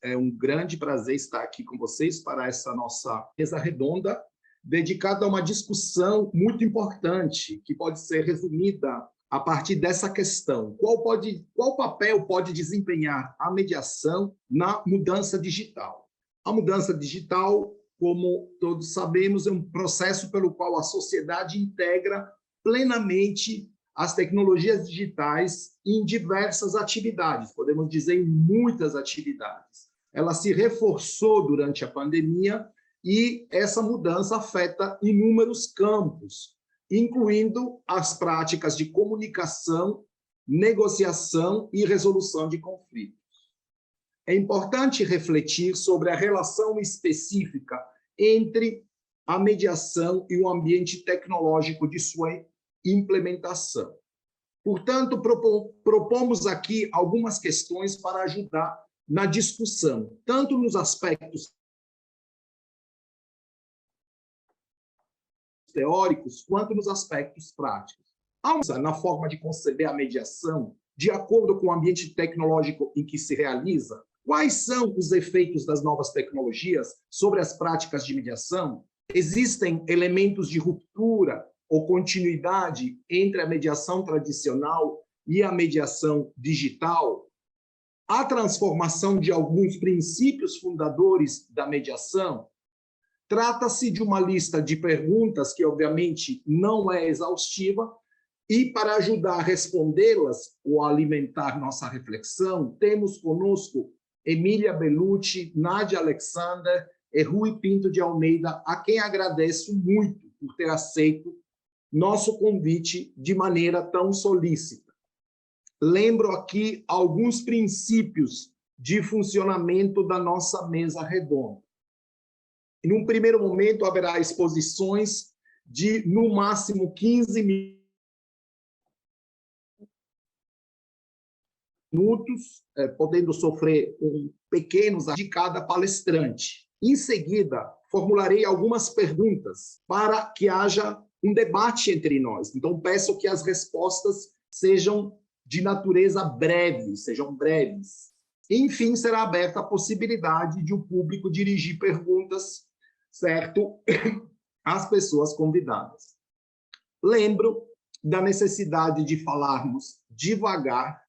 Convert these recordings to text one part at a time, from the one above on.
É um grande prazer estar aqui com vocês para essa nossa mesa redonda, dedicada a uma discussão muito importante, que pode ser resumida a partir dessa questão. Qual papel pode desempenhar a mediação na mudança digital? A mudança digital, como todos sabemos, é um processo pelo qual a sociedade integra plenamente as tecnologias digitais em diversas atividades, podemos dizer em muitas atividades. Ela se reforçou durante a pandemia e essa mudança afeta inúmeros campos, incluindo as práticas de comunicação, negociação e resolução de conflitos. É importante refletir sobre a relação específica entre a mediação e o ambiente tecnológico de sua implementação. Portanto, propomos aqui algumas questões para ajudar na discussão, tanto nos aspectos teóricos quanto nos aspectos práticos. Na forma de conceber a mediação, de acordo com o ambiente tecnológico em que se realiza, quais são os efeitos das novas tecnologias sobre as práticas de mediação? Existem elementos de ruptura ou continuidade entre a mediação tradicional e a mediação digital? A transformação de alguns princípios fundadores da mediação? Trata-se de uma lista de perguntas que, obviamente, não é exaustiva, e para ajudar a respondê-las ou a alimentar nossa reflexão, temos conosco Emília Bellucci, Nádia Alexander e Rui Pinto de Almeida, a quem agradeço muito por ter aceito nosso convite de maneira tão solícita. Lembro aqui alguns princípios de funcionamento da nossa mesa redonda. Em um primeiro momento, haverá exposições de, no máximo, 15 minutos, podendo sofrer pequenos de cada palestrante. Em seguida, formularei algumas perguntas para que haja um debate entre nós. Então, peço que as respostas sejam de natureza breve, sejam breves. Enfim, será aberta a possibilidade de o público dirigir perguntas, certo, às pessoas convidadas. Lembro da necessidade de falarmos devagar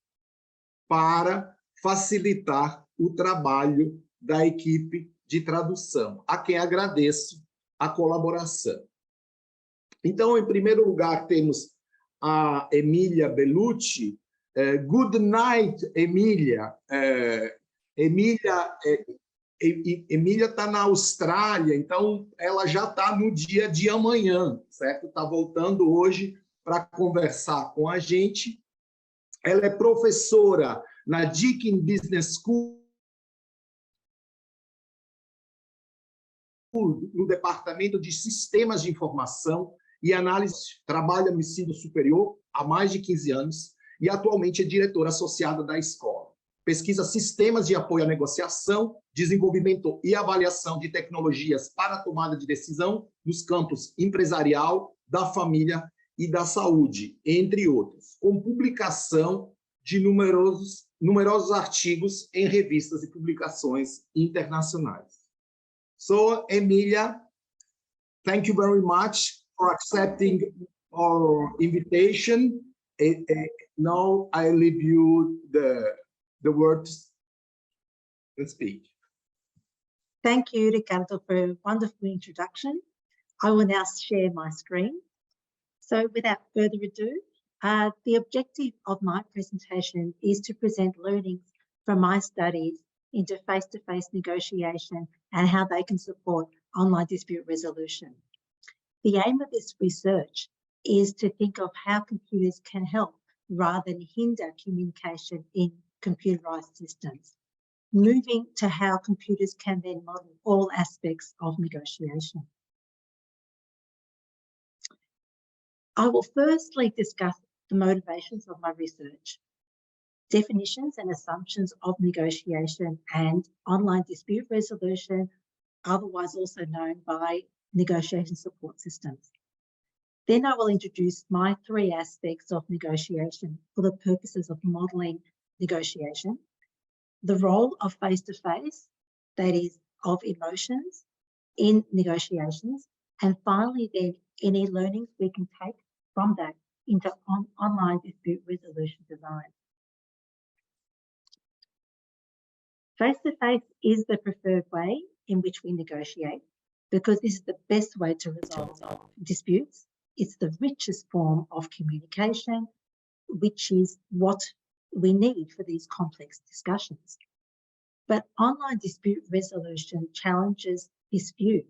para facilitar o trabalho da equipe de tradução, a quem agradeço a colaboração. Então, em primeiro lugar, temos a Emília Bellucci. Good night, Emília. Emília está na Austrália, então ela já está no dia de amanhã, certo? Está voltando hoje para conversar com a gente. Ela é professora na Deakin Business School, no Departamento de Sistemas de Informação e Análise. Trabalha no ensino superior há mais de 15 anos e atualmente é diretora associada da escola. Pesquisa sistemas de apoio à negociação, desenvolvimento e avaliação de tecnologias para a tomada de decisão nos campos empresarial, da família e da saúde, entre outros, com publicação de numerosos artigos em revistas e publicações internacionais. So, Emília, thank you very much for accepting our invitation. Now I leave you the words to speak. Thank you, Ricardo, for a wonderful introduction. I will now share my screen. So without further ado, the objective of my presentation is to present learnings from my studies into face-to-face negotiation and how they can support online dispute resolution. The aim of this research is to think of how computers can help rather than hinder communication in computerized systems, moving to how computers can then model all aspects of negotiation. I will firstly discuss the motivations of my research, definitions and assumptions of negotiation and online dispute resolution, otherwise also known by negotiation support systems. Then I will introduce my 3 aspects of negotiation for the purposes of modelling negotiation. the role of face-to-face, that is, of emotions in negotiations, and finally then any learnings we can take from that into online dispute resolution design. Face-to-face is the preferred way in which we negotiate because this is the best way to resolve disputes. It's the richest form of communication, which is what we need for these complex discussions. But online dispute resolution challenges this view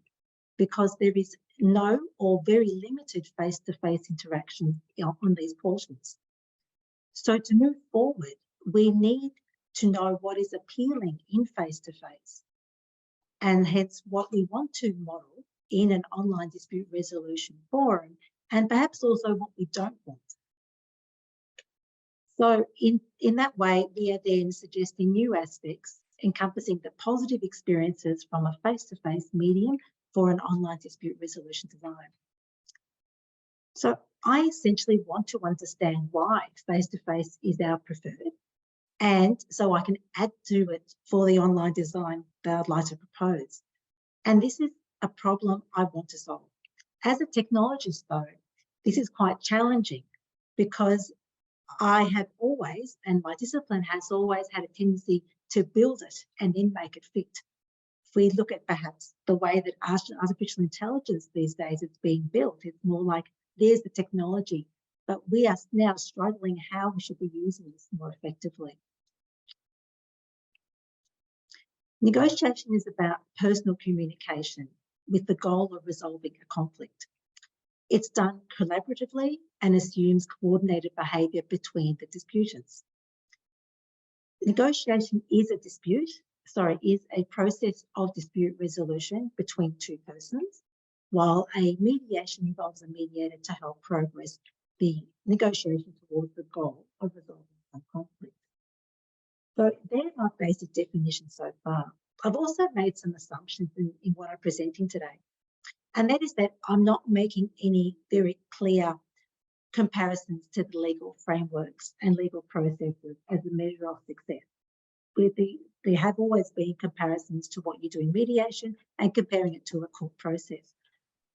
because there is no or very limited face-to-face interaction on these portals. So to move forward, we need to know what is appealing in face-to-face and hence what we want to model in an online dispute resolution forum, and perhaps also what we don't want. So in that way, we are then suggesting new aspects encompassing the positive experiences from a face-to-face medium for an online dispute resolution design. So I essentially want to understand why face-to-face is our preferred, and so I can add to it for the online design that I'd like to propose. And this is a problem I want to solve. As a technologist though, this is quite challenging because I have always, and my discipline has always had a tendency to build it and then make it fit. If we look at perhaps the way that artificial intelligence these days is being built, it's more like there's the technology, but we are now struggling how we should be using this more effectively. Negotiation is about personal communication with the goal of resolving a conflict. It's done collaboratively and assumes coordinated behaviour between the disputants. Negotiation is a process of dispute resolution between two persons, while a mediation involves a mediator to help progress the negotiation towards the goal of resolving some conflict. So there's my basic definition so far. I've also made some assumptions in what I'm presenting today. And that is that I'm not making any very clear comparisons to the legal frameworks and legal processes as a measure of success. There have always been comparisons to what you do in mediation and comparing it to a court process.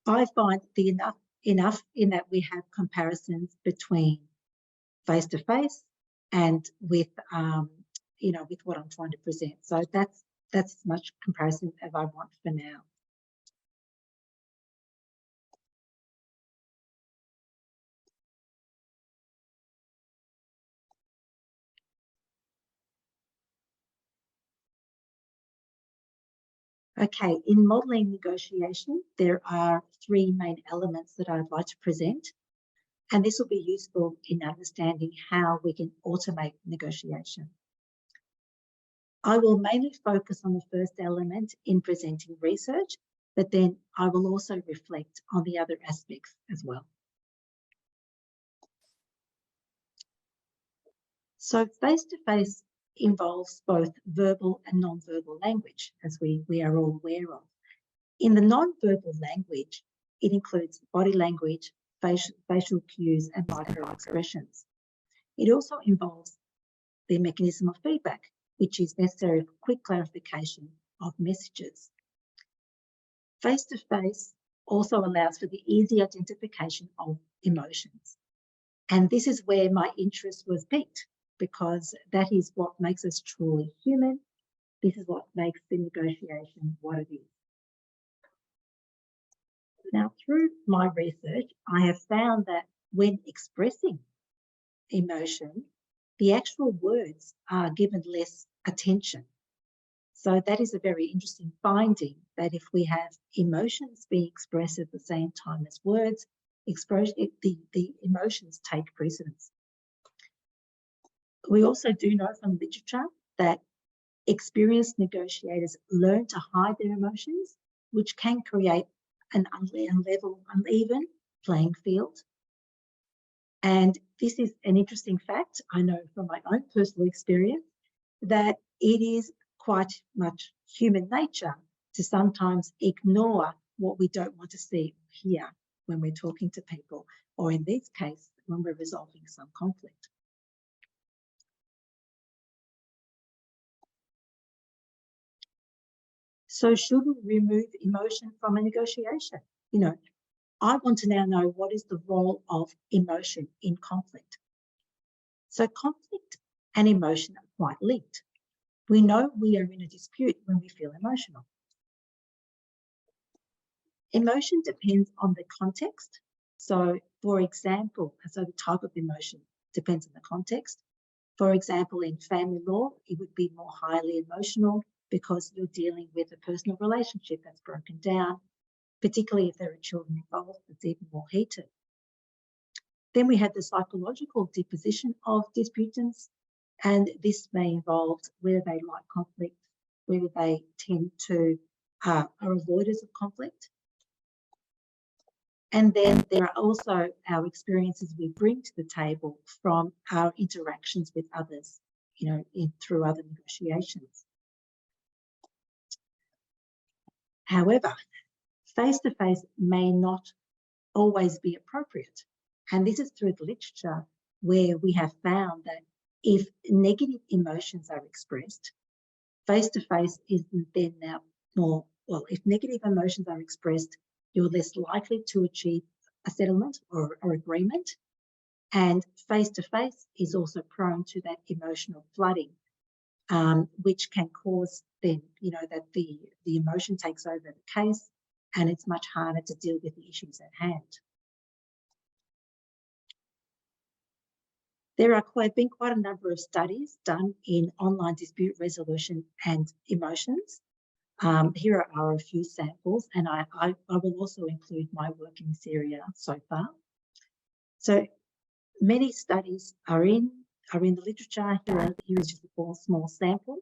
I find enough in that we have comparisons between face-to-face and with with what I'm trying to present. So that's as much comparison as I want for now. Okay, in modelling negotiation, there are three main elements that I'd like to present, and this will be useful in understanding how we can automate negotiation. I will mainly focus on the first element in presenting research, but then I will also reflect on the other aspects as well. So face-to-face involves both verbal and non-verbal language, as we are all aware of. In the non-verbal language, it includes body language, facial cues, and micro-expressions. It also involves the mechanism of feedback, which is necessary for quick clarification of messages. Face-to-face also allows for the easy identification of emotions. And this is where my interest was piqued, because that is what makes us truly human. This is what makes the negotiation what it is. Now, through my research, I have found that when expressing emotion, the actual words are given less attention. So that is a very interesting finding, that if we have emotions being expressed at the same time as words, the emotions take precedence. We also do know from literature that experienced negotiators learn to hide their emotions, which can create an uneven playing field. And this is an interesting fact, I know from my own personal experience, that it is quite much human nature to sometimes ignore what we don't want to see or hear when we're talking to people, or in this case, when we're resolving some conflict. So should we remove emotion from a negotiation? You know, I want to now know what is the role of emotion in conflict. So conflict and emotion are quite linked. We know we are in a dispute when we feel emotional. Emotion depends on the context. So, for example, the type of emotion depends on the context. For example, in family law, it would be more highly emotional because you're dealing with a personal relationship that's broken down, particularly if there are children involved, it's even more heated. Then we have the psychological disposition of disputants, and this may involve whether they like conflict, whether they tend to are avoiders of conflict. And then there are also our experiences we bring to the table from our interactions with others, you know, through other negotiations. However, face-to-face may not always be appropriate. And this is through the literature where we have found that if negative emotions are expressed, face-to-face is then now more, well, if negative emotions are expressed, you're less likely to achieve a settlement or agreement. And face-to-face is also prone to that emotional flooding, which can cause then, you know, that the emotion takes over the case and it's much harder to deal with the issues at hand. There have been quite a number of studies done in online dispute resolution and emotions. Here are a few samples, and I will also include my work in this area so far. So many studies are in the literature. Here is just a small sample.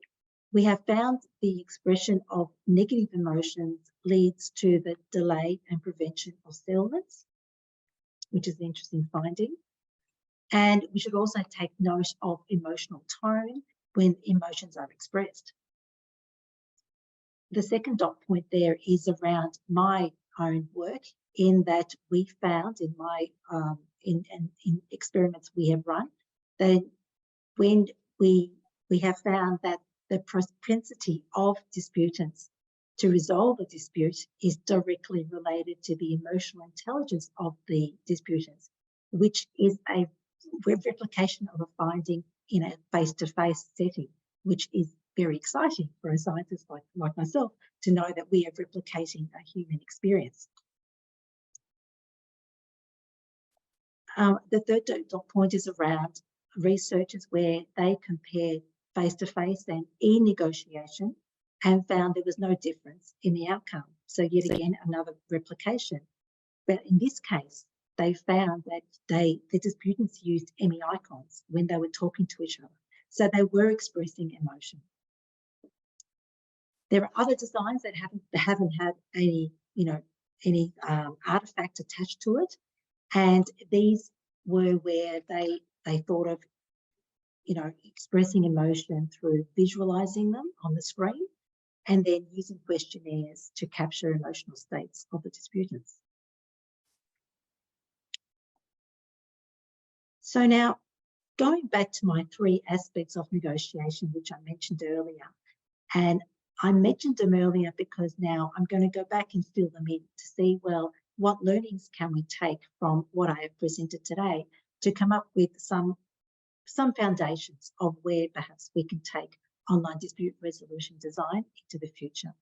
We have found the expression of negative emotions leads to the delay and prevention of settlements, which is an interesting finding. And we should also take note of emotional tone when emotions are expressed. The second dot point there is around my own work, in that we found in my in experiments we have run, that when we have found that the propensity of disputants to resolve a dispute is directly related to the emotional intelligence of the disputants, which is a replication of a finding in a face-to-face setting, which is very exciting for a scientist like myself to know that we are replicating a human experience. The third dot point is around researchers where they compare face-to-face and e-negotiation and found there was no difference in the outcome. So yet again, another replication. But in this case, they found that the disputants used icons when they were talking to each other. So they were expressing emotion. There are other designs that haven't had any artifact attached to it, and these were where they thought of, you know, expressing emotion through visualizing them on the screen and then using questionnaires to capture emotional states of the disputants. So now, going back to my 3 aspects of negotiation, which I mentioned earlier, and I mentioned them earlier because now I'm going to go back and fill them in to see, well, what learnings can we take from what I have presented today to come up with some foundations of where perhaps we can take online dispute resolution design into the future.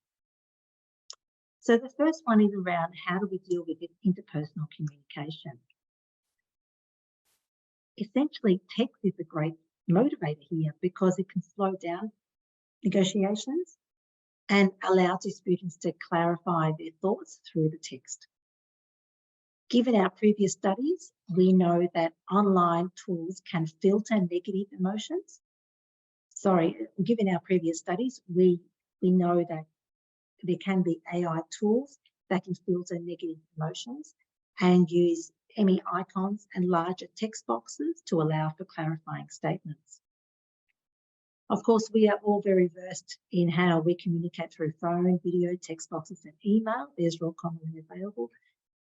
So the first one is around how do we deal with interpersonal communication. Essentially, text is a great motivator here because it can slow down negotiations and allow disputants to clarify their thoughts through the text. Given our previous studies, we know that online tools can filter negative emotions. Given our previous studies, we know that there can be AI tools that can filter negative emotions and use icons and larger text boxes to allow for clarifying statements. Of course, we are all very versed in how we communicate through phone, video, text boxes, and email. These are all commonly available,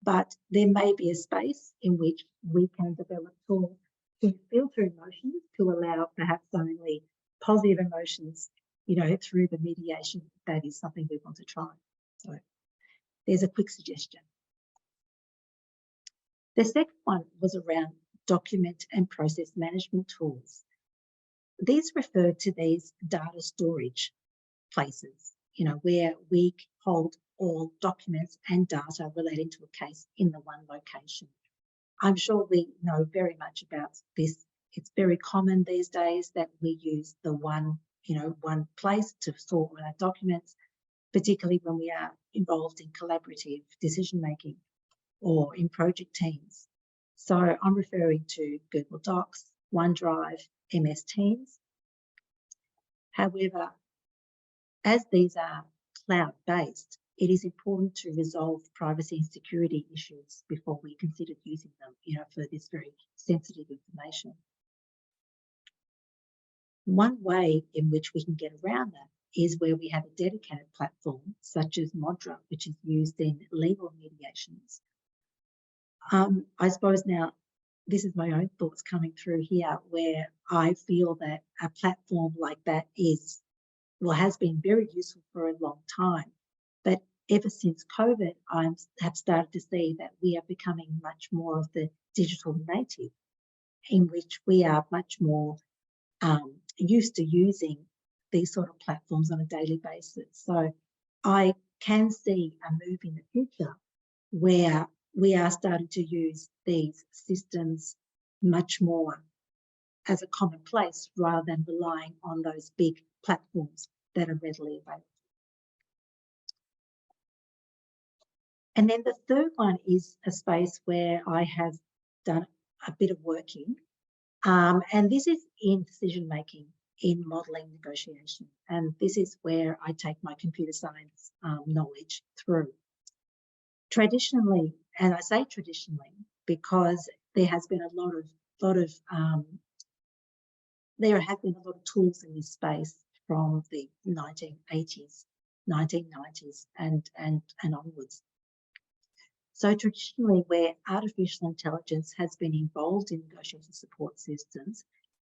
but there may be a space in which we can develop tools to filter emotions to allow perhaps only positive emotions through the mediation, that is something we want to try. So there's a quick suggestion. The second one was around document and process management tools. These refer to these data storage places, where we hold all documents and data relating to a case in the one location. I'm sure we know very much about this. It's very common these days that we use the one place to store all our documents, particularly when we are involved in collaborative decision-making or in project teams. So I'm referring to Google Docs, OneDrive, MS Teams. However, as these are cloud-based, it is important to resolve privacy and security issues before we consider using them, for this very sensitive information. One way in which we can get around that is where we have a dedicated platform, such as Modra, which is used in legal mediations. I suppose now, this is my own thoughts coming through here, where I feel that a platform like that has been very useful for a long time. But ever since COVID, I have started to see that we are becoming much more of the digital native, in which we are much more used to using these sort of platforms on a daily basis. So I can see a move in the future where we are starting to use these systems much more as a commonplace rather than relying on those big platforms that are readily available. And then the third one is a space where I have done a bit of work in, and this is in decision-making, in modelling negotiation. And this is where I take my computer science knowledge through. Traditionally, and I say traditionally because there has been a lot of tools in this space from the 1980s, 1990s, and onwards. So traditionally, where artificial intelligence has been involved in negotiation support systems,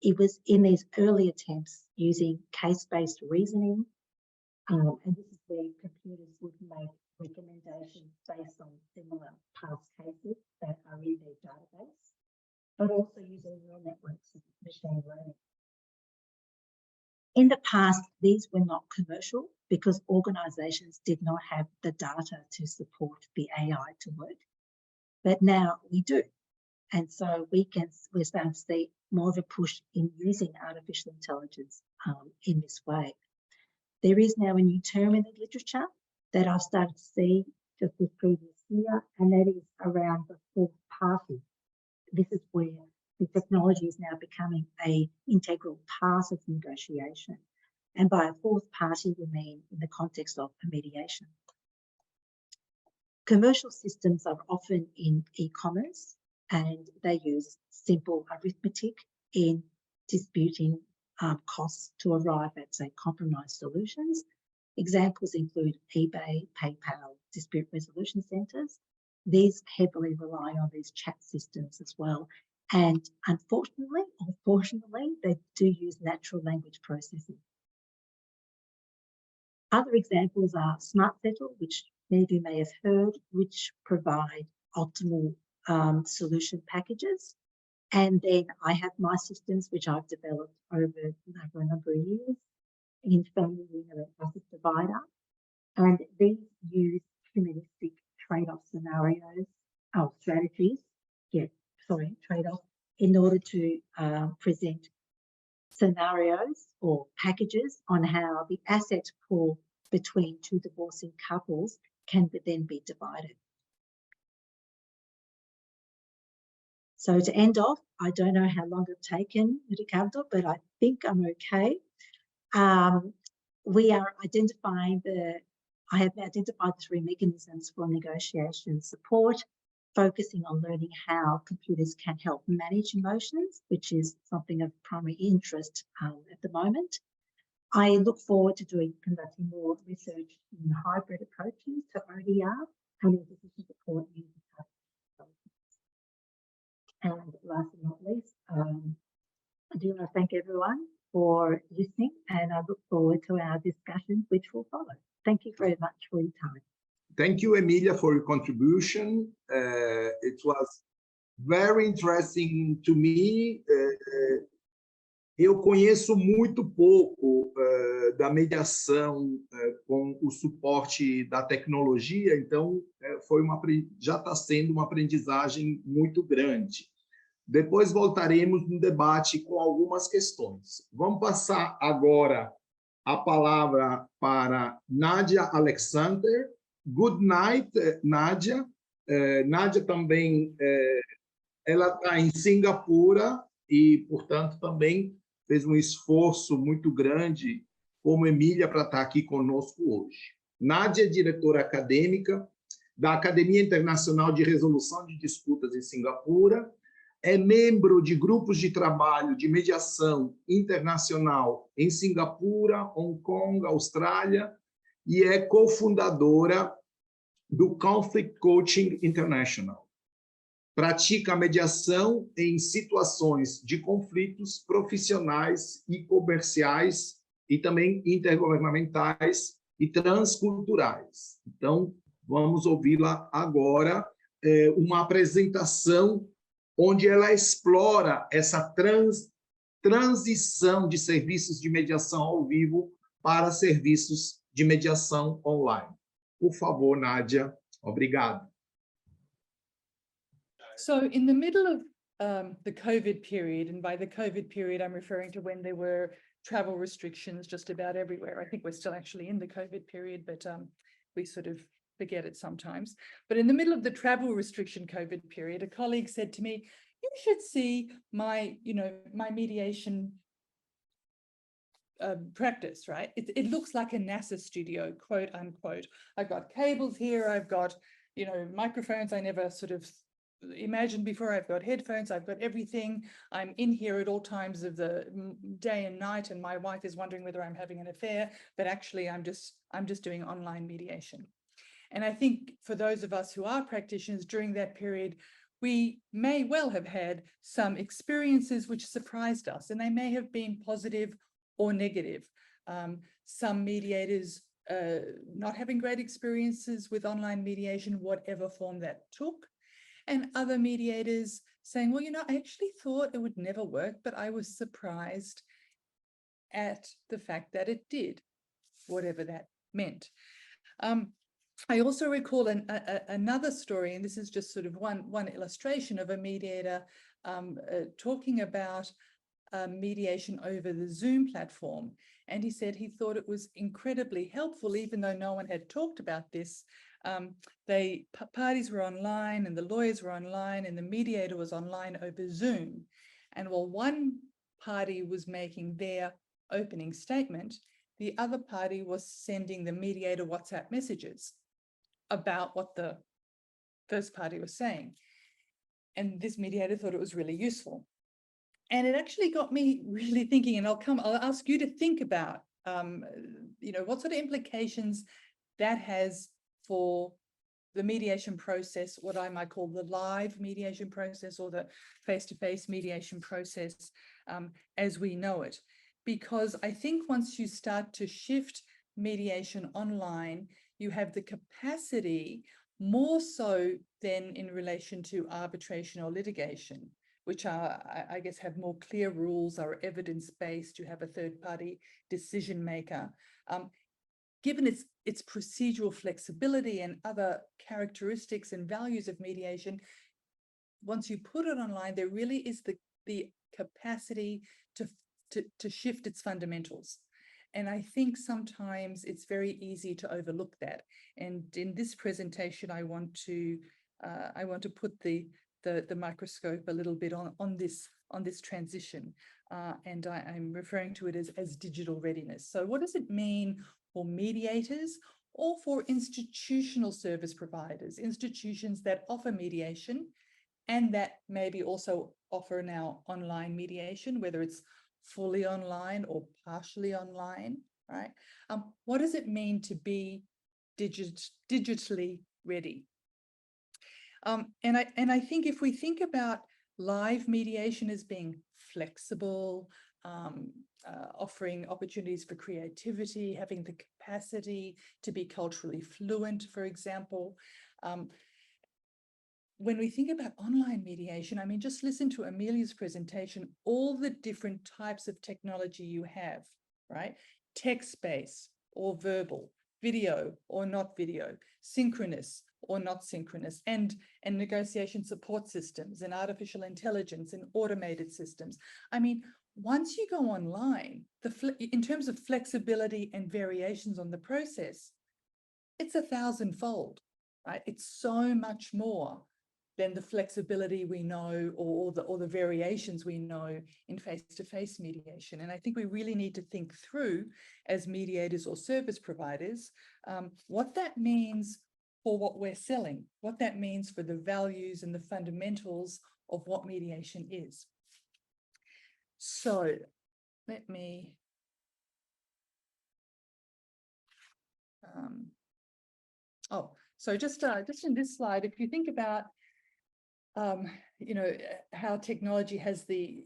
it was in these early attempts using case-based reasoning, and this is where computers would make recommendations based on similar past cases that are in their database, but also using neural networks and machine learning. In the past, these were not commercial because organisations did not have the data to support the AI to work, but now we do. And so we're starting to see more of a push in using artificial intelligence in this way. There is now a new term in the literature that I've started to see just this previous year, and that is around the fourth party. This is where the technology is now becoming an integral part of negotiation. And by a fourth party, we mean in the context of a mediation. Commercial systems are often in e-commerce, and they use simple arithmetic in disputing costs to arrive at, say, compromise solutions. Examples include eBay, PayPal, dispute resolution centres. These heavily rely on these chat systems as well. And unfortunately, or fortunately, they do use natural language processing. Other examples are SmartSettle, which many of you may have heard, which provide optimal solution packages. And then I have my systems, which I've developed over a number of years in family unit asset divider. And these use humanistic trade-off scenarios, strategies, trade-off, in order to present scenarios or packages on how the asset pool between two divorcing couples can then be divided. So to end off, I don't know how long I've taken, Ricardo, but I think I'm okay. We are identifying I have identified the three mechanisms for negotiation support, focusing on learning how computers can help manage emotions, which is something of primary interest at the moment. I look forward to conducting more research in hybrid approaches to ODR and in decision support using artificial intelligence. And last but not least, I do want to thank everyone for listening, and I look forward to our discussions which will follow. Thank you very much for your time. Thank you, Emilia, for your contribution. It was very interesting to me. Eu conheço muito pouco da mediação com o suporte da tecnologia, então já está sendo uma aprendizagem muito grande. Depois voltaremos no debate com algumas questões. Vamos passar agora a palavra para Nadia Alexander. Good night, Nadia. Nadia também ela está em Singapura e, portanto, também fez um esforço muito grande, como Emilia, para estar aqui conosco hoje. Nadia é diretora acadêmica da Academia Internacional de Resolução de Disputas em Singapura, é membro de grupos de trabalho de mediação internacional em Singapura, Hong Kong, Austrália, e é cofundadora do Conflict Coaching International. Pratica a mediação em situações de conflitos profissionais e comerciais e também intergovernamentais e transculturais. Então, vamos ouvi-la agora, uma apresentação onde ela explora essa transição de serviços de mediação ao vivo para serviços de mediação online. Por favor, Nadia, obrigado. So in the middle of the COVID period, and by the COVID period, I'm referring to when there were travel restrictions just about everywhere. I think we're still actually in the COVID period, but we sort of forget it sometimes. But in the middle of the travel restriction COVID period, a colleague said to me, you should see my mediation practice, right? It looks like a NASA studio, quote unquote. I've got cables here, I've got, microphones I never sort of imagined before, I've got headphones, I've got everything. I'm in here at all times of the day and night, and my wife is wondering whether I'm having an affair, but actually I'm just doing online mediation. And I think for those of us who are practitioners during that period, we may well have had some experiences which surprised us, and they may have been positive or negative. Some mediators not having great experiences with online mediation, whatever form that took, and other mediators saying, well, I actually thought it would never work, but I was surprised at the fact that it did, whatever that meant. I also recall another story, and this is just sort of one illustration of a mediator talking about mediation over the Zoom platform. And he said he thought it was incredibly helpful, even though no one had talked about this. Parties were online and the lawyers were online and the mediator was online over Zoom. And while one party was making their opening statement, the other party was sending the mediator WhatsApp messages about what the first party was saying. And this mediator thought it was really useful. And it actually got me really thinking, and I'll ask you to think about, what sort of implications that has for the mediation process, what I might call the live mediation process or the face-to-face mediation process as we know it. Because I think once you start to shift mediation online, you have the capacity, more so than in relation to arbitration or litigation, which are, I guess, have more clear rules, are evidence-based, you have a third-party decision maker. Given its procedural flexibility and other characteristics and values of mediation, once you put it online, there really is the capacity to shift its fundamentals. And I think sometimes it's very easy to overlook that. And in this presentation, I want to put the microscope a little bit on this transition, and I'm referring to it as digital readiness. So what does it mean for mediators or for institutional service providers, institutions that offer mediation and that maybe also offer now online mediation, whether it's fully online or partially online, right? What does it mean to be digitally ready? And I think if we think about live mediation as being flexible, offering opportunities for creativity, having the capacity to be culturally fluent, for example. When we think about online mediation, I mean, just listen to Amelia's presentation, all the different types of technology you have, right? Text-based or verbal, video or not video, synchronous or not synchronous, and negotiation support systems and artificial intelligence and automated systems. I mean, once you go online, in terms of flexibility and variations on the process, it's 1,000-fold, right? It's so much more than the flexibility we know or the variations we know in face-to-face mediation. And I think we really need to think through, as mediators or service providers, what that means for what we're selling, what that means for the values and the fundamentals of what mediation is. So let me so just in this slide, if you think about you know, how technology has the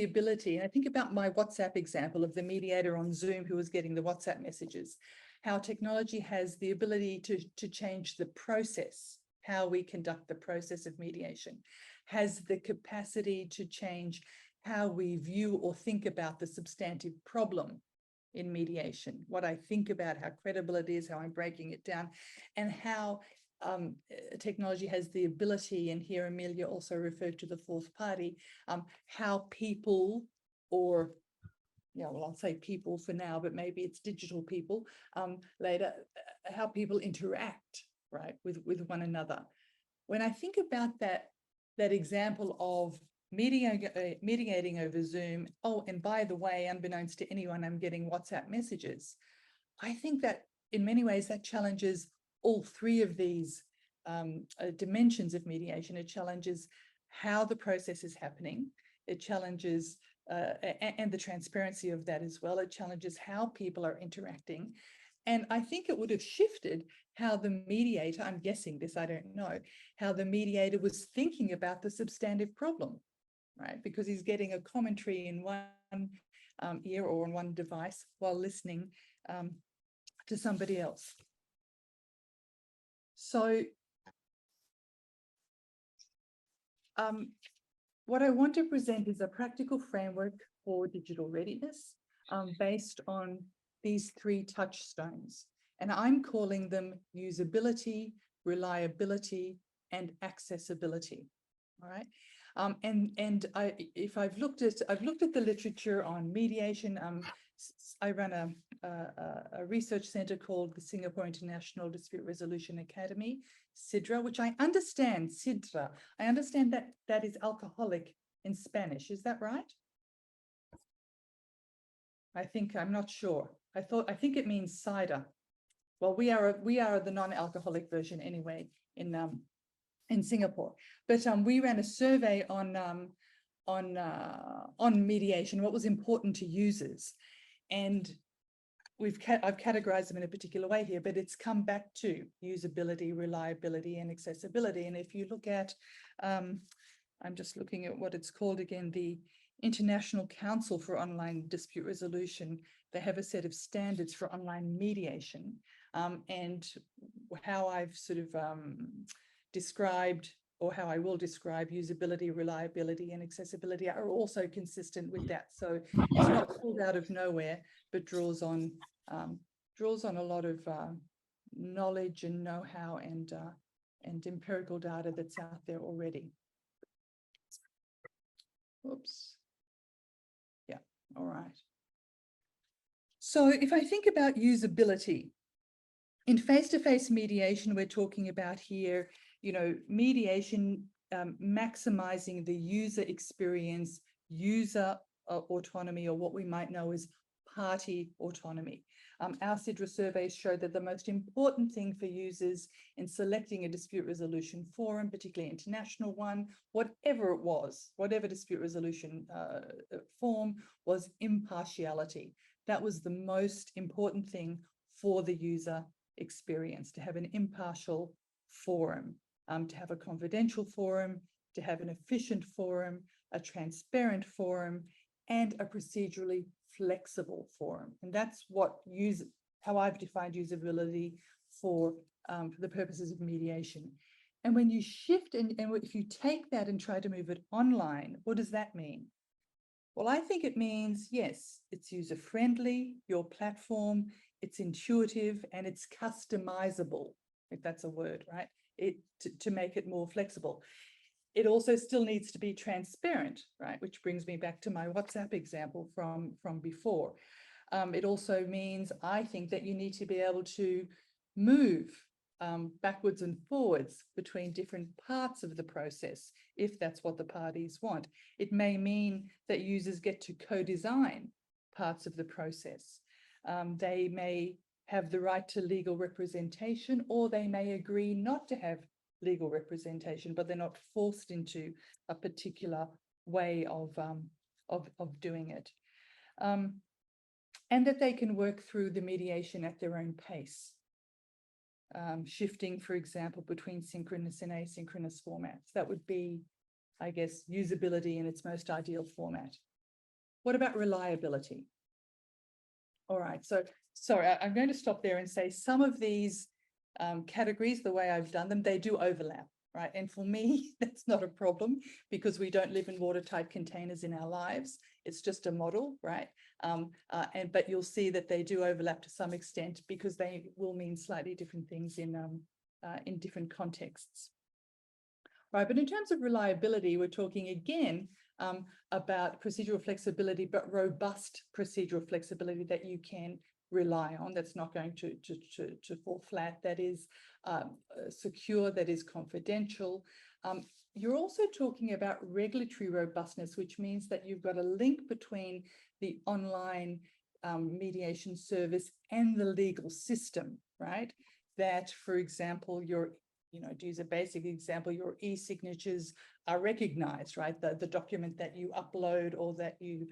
ability, and I think about my WhatsApp example of the mediator on Zoom who was getting the WhatsApp messages, how technology has the ability to change the process, how we conduct the process of mediation, has the capacity to change how we view or think about the substantive problem in mediation, what I think about, how credible it is, how I'm breaking it down, and how technology has the ability, and here Amelia also referred to the fourth party, how people, or yeah, well, I'll say people for now, but maybe it's digital people later, how people interact, right, with one another. When I think about that example of mediating over Zoom, oh, and by the way, unbeknownst to anyone, I'm getting WhatsApp messages. I think that in many ways that challenges all three of these dimensions of mediation. It challenges how the process is happening. It challenges, and the transparency of that as well. It challenges how people are interacting. And I think it would have shifted how the mediator, I'm guessing this, I don't know, how the mediator was thinking about the substantive problem, right? Because he's getting a commentary in one ear or on one device while listening to somebody else. So what I want to present is a practical framework for digital readiness based on these three touchstones. And I'm calling them usability, reliability, and accessibility. All right. I've looked at the literature on mediation. I run a research center called the Singapore International Dispute Resolution Academy, SIDRA, which I understand, SIDRA. I understand that that is alcoholic in Spanish. Is that right? I'm not sure. I think it means cider. Well, we are the non-alcoholic version anyway in Singapore. But we ran a survey on mediation, what was important to users, and I've categorized them in a particular way here, but it's come back to usability, reliability, and accessibility. And if you look at, I'm just looking at what it's called again, the International Council for Online Dispute Resolution. They have a set of standards for online mediation, and how I've sort of described, or how I will describe, usability, reliability, and accessibility are also consistent with that. So it's not pulled out of nowhere, but draws on a lot of knowledge and know-how and empirical data that's out there already. Oops. Yeah, all right. So if I think about usability, in face-to-face mediation, we're talking about here, you know, mediation maximizing the user experience, user autonomy, or what we might know as party autonomy. Our SIDRA surveys show that the most important thing for users in selecting a dispute resolution forum, particularly international one, whatever it was, whatever dispute resolution form, was impartiality. That was the most important thing for the user experience, to have an impartial forum, to have a confidential forum, to have an efficient forum, a transparent forum, and a procedurally flexible forum. And that's how I've defined usability for the purposes of mediation. And when you shift and if you take that and try to move it online, what does that mean? Well, I think it means, yes, it's user-friendly, your platform, it's intuitive, and it's customizable, if that's a word, right? To make it more flexible. It also still needs to be transparent, right? Which brings me back to my WhatsApp example from before. It also means, I think, that you need to be able to move backwards and forwards between different parts of the process, if that's what the parties want. It may mean that users get to co-design parts of the process. They may have the right to legal representation, or they may agree not to have legal representation, but they're not forced into a particular way of doing it. And that they can work through the mediation at their own pace. Shifting, for example, between synchronous and asynchronous formats. That would be, I guess, usability in its most ideal format. What about reliability? All right, so sorry, I'm going to stop there and say some of these categories, the way I've done them, they do overlap, right? And for me, that's not a problem because we don't live in watertight containers in our lives. It's just a model, right? But you'll see that they do overlap to some extent because they will mean slightly different things in different contexts. Right, but in terms of reliability, we're talking again about procedural flexibility, but robust procedural flexibility that you can rely on, that's not going to fall flat, that is secure, that is confidential. You're also talking about regulatory robustness, which means that you've got a link between the online mediation service and the legal system, right? That, for example, to use a basic example, your e-signatures are recognized, right? The document that you upload or that you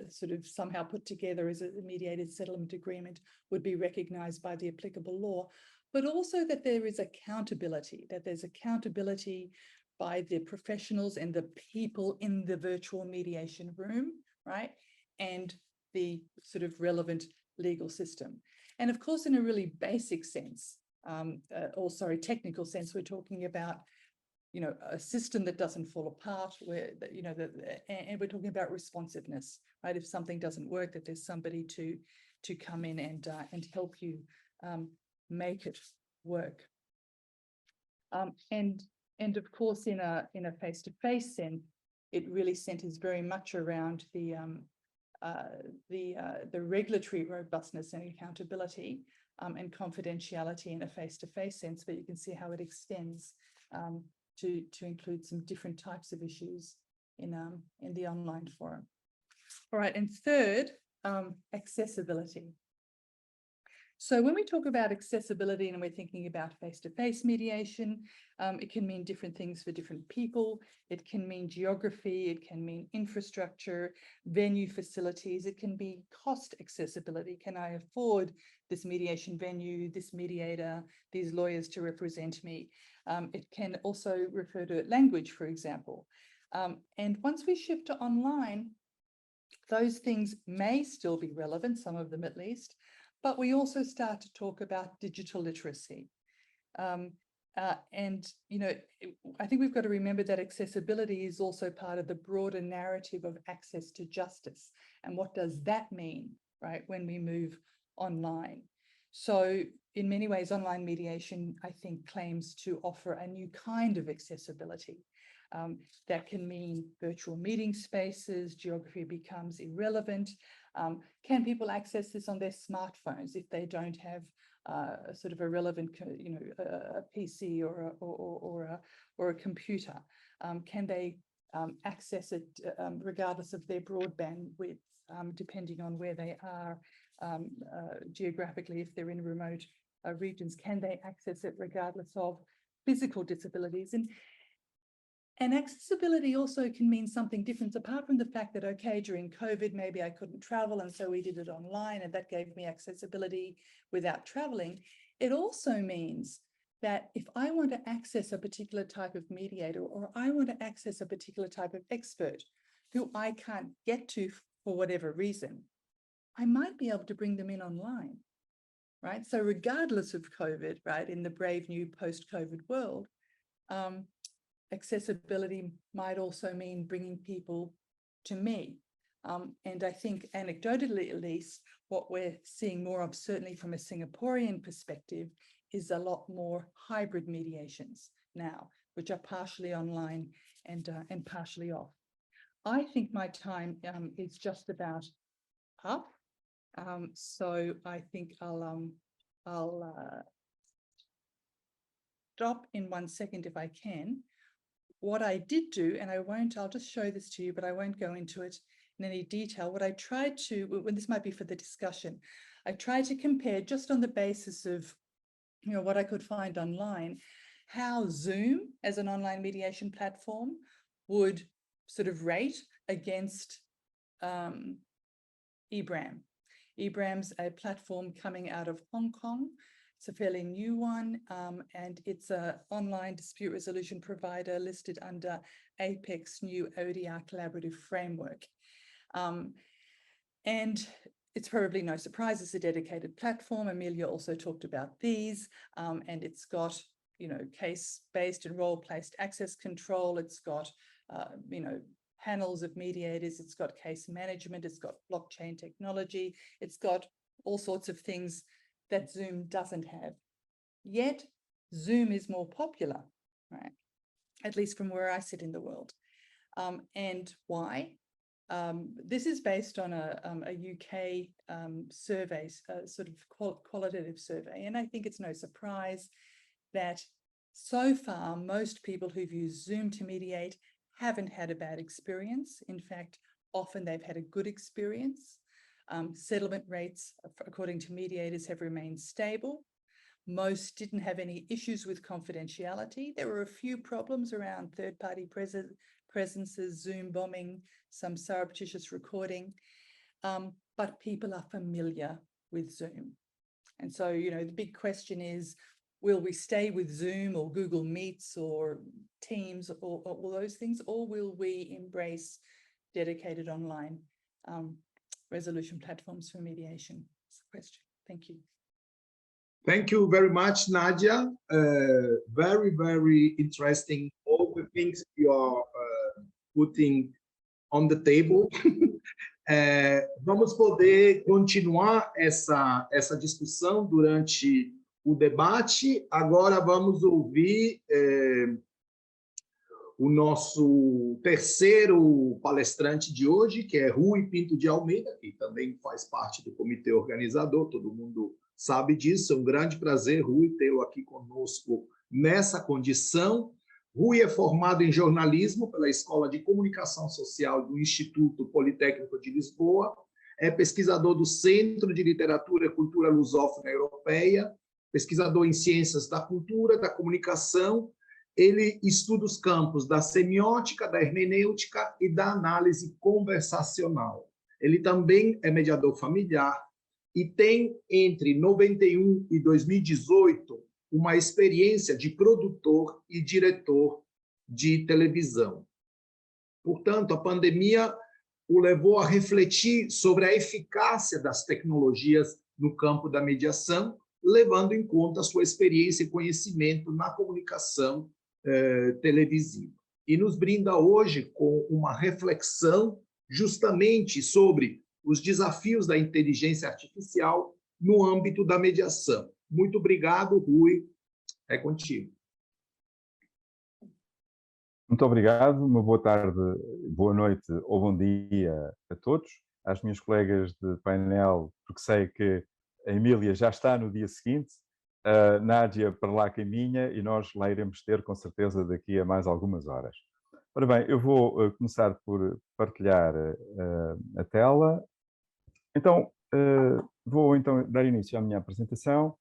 sort of somehow put together as a mediated settlement agreement would be recognized by the applicable law, but also that there is accountability, that there's accountability by the professionals and the people in the virtual mediation room, right? And the sort of relevant legal system. And of course, in a really basic sense, technical sense, we're talking about, a system that doesn't fall apart, where, and we're talking about responsiveness, right? If something doesn't work, that there's somebody to come in and help you make it work. And of course, in a face-to-face sense, it really centers very much around the regulatory robustness and accountability and confidentiality in a face-to-face sense, but you can see how it extends to include some different types of issues in the online forum. All right, and third, accessibility. So when we talk about accessibility and we're thinking about face-to-face mediation, it can mean different things for different people. It can mean geography, it can mean infrastructure, venue facilities, it can be cost accessibility. Can I afford this mediation venue, this mediator, these lawyers to represent me? It can also refer to language, for example. And once we shift to online, those things may still be relevant, some of them at least, but we also start to talk about digital literacy. And, I think we've got to remember that accessibility is also part of the broader narrative of access to justice. And what does that mean, right, when we move online? So in many ways, online mediation, I think, claims to offer a new kind of accessibility. That can mean virtual meeting spaces, geography becomes irrelevant. Can people access this on their smartphones if they don't have sort of a relevant, a PC or a computer? Can they access it regardless of their broadband width, depending on where they are geographically, if they're in remote regions? Can they access it regardless of physical disabilities? And accessibility also can mean something different, apart from the fact that, okay, during COVID, maybe I couldn't travel, and so we did it online, and that gave me accessibility without traveling. It also means that if I want to access a particular type of mediator, or I want to access a particular type of expert who I can't get to for whatever reason, I might be able to bring them in online, right? So regardless of COVID, right, in the brave new post-COVID world, accessibility might also mean bringing people to me. And I think anecdotally, at least, what we're seeing more of, certainly from a Singaporean perspective, is a lot more hybrid mediations now, which are partially online and partially off. I think my time is just about up. So I think I'll stop in 1 second if I can. What I did do, and I'll just show this to you, but I won't go into it in any detail. What I tried to, and this might be for the discussion, I tried to compare, just on the basis of, you know, what I could find online, how Zoom as an online mediation platform would sort of rate against eBram. eBram's a platform coming out of Hong Kong. It's a fairly new one, and it's an online dispute resolution provider listed under APEC's new ODR collaborative framework. And it's probably no surprise, it's a dedicated platform. Amelia also talked about these, and it's got, you know, case-based and role-placed access control. It's got, you know, panels of mediators. It's got case management. It's got blockchain technology. It's got all sorts of things that Zoom doesn't have. Yet Zoom is more popular, right? At least from where I sit in the world. And why? This is based on a UK survey, sort of qualitative survey. And I think it's no surprise that so far, most people who've used Zoom to mediate haven't had a bad experience. In fact, often they've had a good experience. Settlement rates, according to mediators, have remained stable. Most didn't have any issues with confidentiality. There were a few problems around third-party presences, Zoom bombing, some surreptitious recording, but people are familiar with Zoom. And so, you know, the big question is, will we stay with Zoom or Google Meets or Teams or all those things, or will we embrace dedicated online resolution platforms for mediation? That's the question. Thank you. Thank you very much, Nadia. Very, very interesting, all the things you are putting on the table. Vamos poder continuar essa discussão durante o debate. Agora vamos ouvir o nosso terceiro palestrante de hoje, que é Rui Pinto de Almeida, que também faz parte do comitê organizador, todo mundo sabe disso. É um grande prazer, Rui, tê-lo aqui conosco nessa condição. Rui é formado em jornalismo pela Escola de Comunicação Social do Instituto Politécnico de Lisboa, é pesquisador do Centro de Literatura e Cultura Lusófona Europeia, pesquisador em Ciências da Cultura, da Comunicação. Ele estuda os campos da semiótica, da hermenêutica e da análise conversacional. Ele também é mediador familiar e tem, entre 91 e 2018, uma experiência de produtor e diretor de televisão. Portanto, a pandemia o levou a refletir sobre a eficácia das tecnologias no campo da mediação, levando em conta a sua experiência e conhecimento na comunicação televisiva. E nos brinda hoje com uma reflexão justamente sobre os desafios da inteligência artificial no âmbito da mediação. Muito obrigado, Rui. É contigo. Muito obrigado. Uma boa tarde, boa noite ou bom dia a todos. Às minhas colegas de painel, porque sei que a Emília já está no dia seguinte, a Nádia para lá caminha e nós lá iremos ter com certeza daqui a mais algumas horas. Ora bem, eu vou começar por partilhar a tela. Então, vou então dar início à minha apresentação,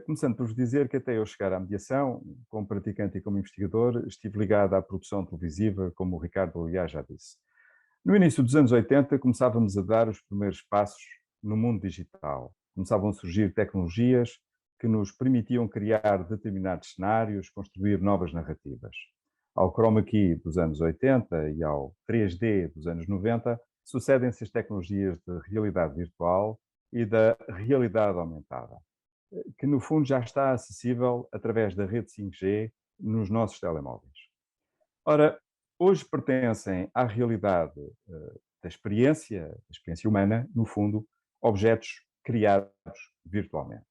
começando por vos dizer que até eu chegar à mediação, como praticante e como investigador, estive ligado à produção televisiva, como o Ricardo, aliás, já disse. No início dos anos 80, começávamos a dar os primeiros passos no mundo digital. Começavam a surgir tecnologias que nos permitiam criar determinados cenários, construir novas narrativas. Ao chroma key dos anos 80 e ao 3D dos anos 90, sucedem-se as tecnologias de realidade virtual e da realidade aumentada, que no fundo já está acessível através da rede 5G nos nossos telemóveis. Ora, hoje pertencem à realidade da experiência humana, no fundo, objetos criados virtualmente.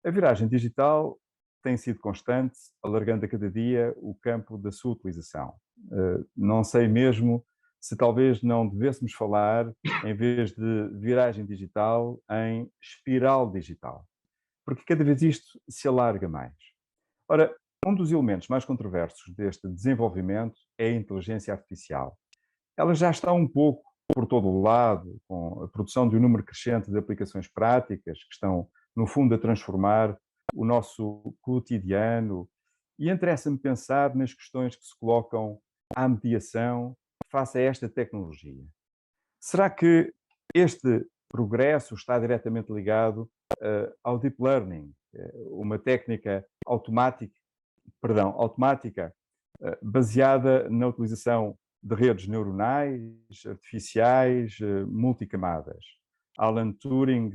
A viragem digital tem sido constante, alargando a cada dia o campo da sua utilização. Não sei mesmo se talvez não devêssemos falar, em vez de viragem digital, em espiral digital, porque cada vez isto se alarga mais. Ora, um dos elementos mais controversos deste desenvolvimento é a inteligência artificial. Ela já está um pouco por todo o lado, com a produção de um número crescente de aplicações práticas que estão, no fundo, a transformar o nosso cotidiano. E interessa-me pensar nas questões que se colocam à mediação face a esta tecnologia. Será que este progresso está diretamente ligado ao deep learning, uma técnica automática baseada na utilização de redes neuronais, artificiais, multicamadas? Alan Turing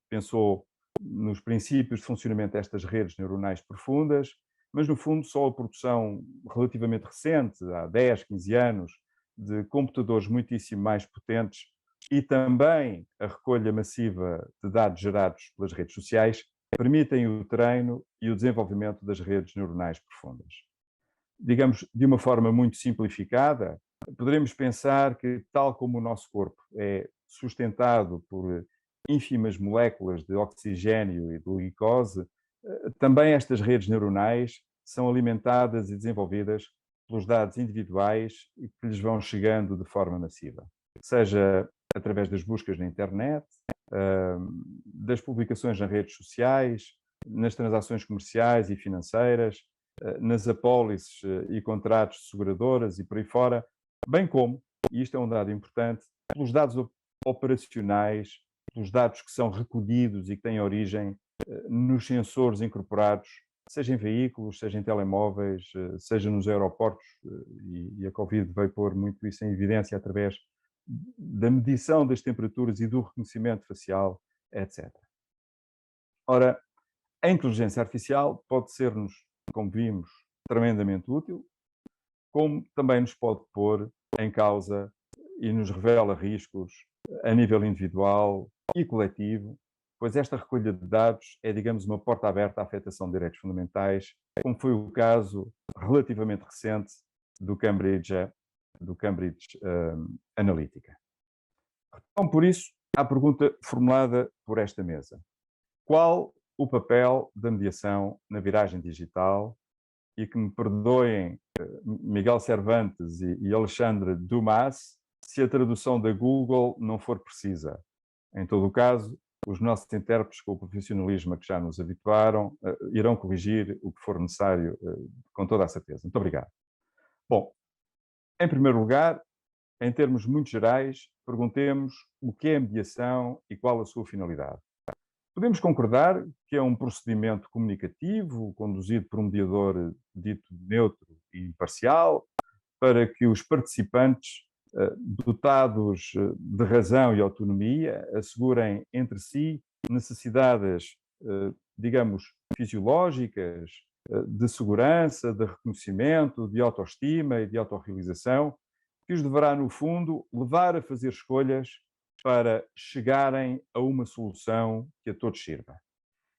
pensou nos princípios de funcionamento destas redes neuronais profundas, mas no fundo só a produção relativamente recente, há 10, 15 anos, de computadores muitíssimo mais potentes e também a recolha massiva de dados gerados pelas redes sociais permitem o treino e o desenvolvimento das redes neuronais profundas. Digamos, de uma forma muito simplificada, poderemos pensar que, tal como o nosso corpo é sustentado por ínfimas moléculas de oxigênio e de glicose, também estas redes neuronais são alimentadas e desenvolvidas pelos dados individuais que lhes vão chegando de forma massiva, seja através das buscas na internet, das publicações nas redes sociais, nas transações comerciais e financeiras, nas apólices e contratos de seguradoras e por aí fora, bem como, e isto é um dado importante, pelos dados operacionais, pelos dados que são recolhidos e que têm origem nos sensores incorporados, seja em veículos, seja em telemóveis, seja nos aeroportos, e a Covid veio pôr muito isso em evidência através da medição das temperaturas e do reconhecimento facial, etc. Ora, a inteligência artificial pode ser-nos, como vimos, tremendamente útil, como também nos pode pôr em causa e nos revela riscos a nível individual e coletivo, pois esta recolha de dados é, digamos, uma porta aberta à afetação de direitos fundamentais, como foi o caso relativamente recente do Cambridge Analytica. Então, por isso, a pergunta formulada por esta mesa: qual o papel da mediação na viragem digital? E que me perdoem Miguel Cervantes e Alexandre Dumas se a tradução da Google não for precisa. Em todo o caso, os nossos intérpretes, com o profissionalismo a que já nos habituaram, irão corrigir o que for necessário, com toda a certeza. Muito obrigado. Bom, em primeiro lugar, em termos muito gerais, perguntemos o que é a mediação e qual a sua finalidade. Podemos concordar que é um procedimento comunicativo conduzido por um mediador dito neutro e imparcial para que os participantes, dotados de razão e autonomia, assegurem entre si necessidades, digamos, fisiológicas, de segurança, de reconhecimento, de autoestima e de autorrealização, que os deverá, no fundo, levar a fazer escolhas para chegarem a uma solução que a todos sirva.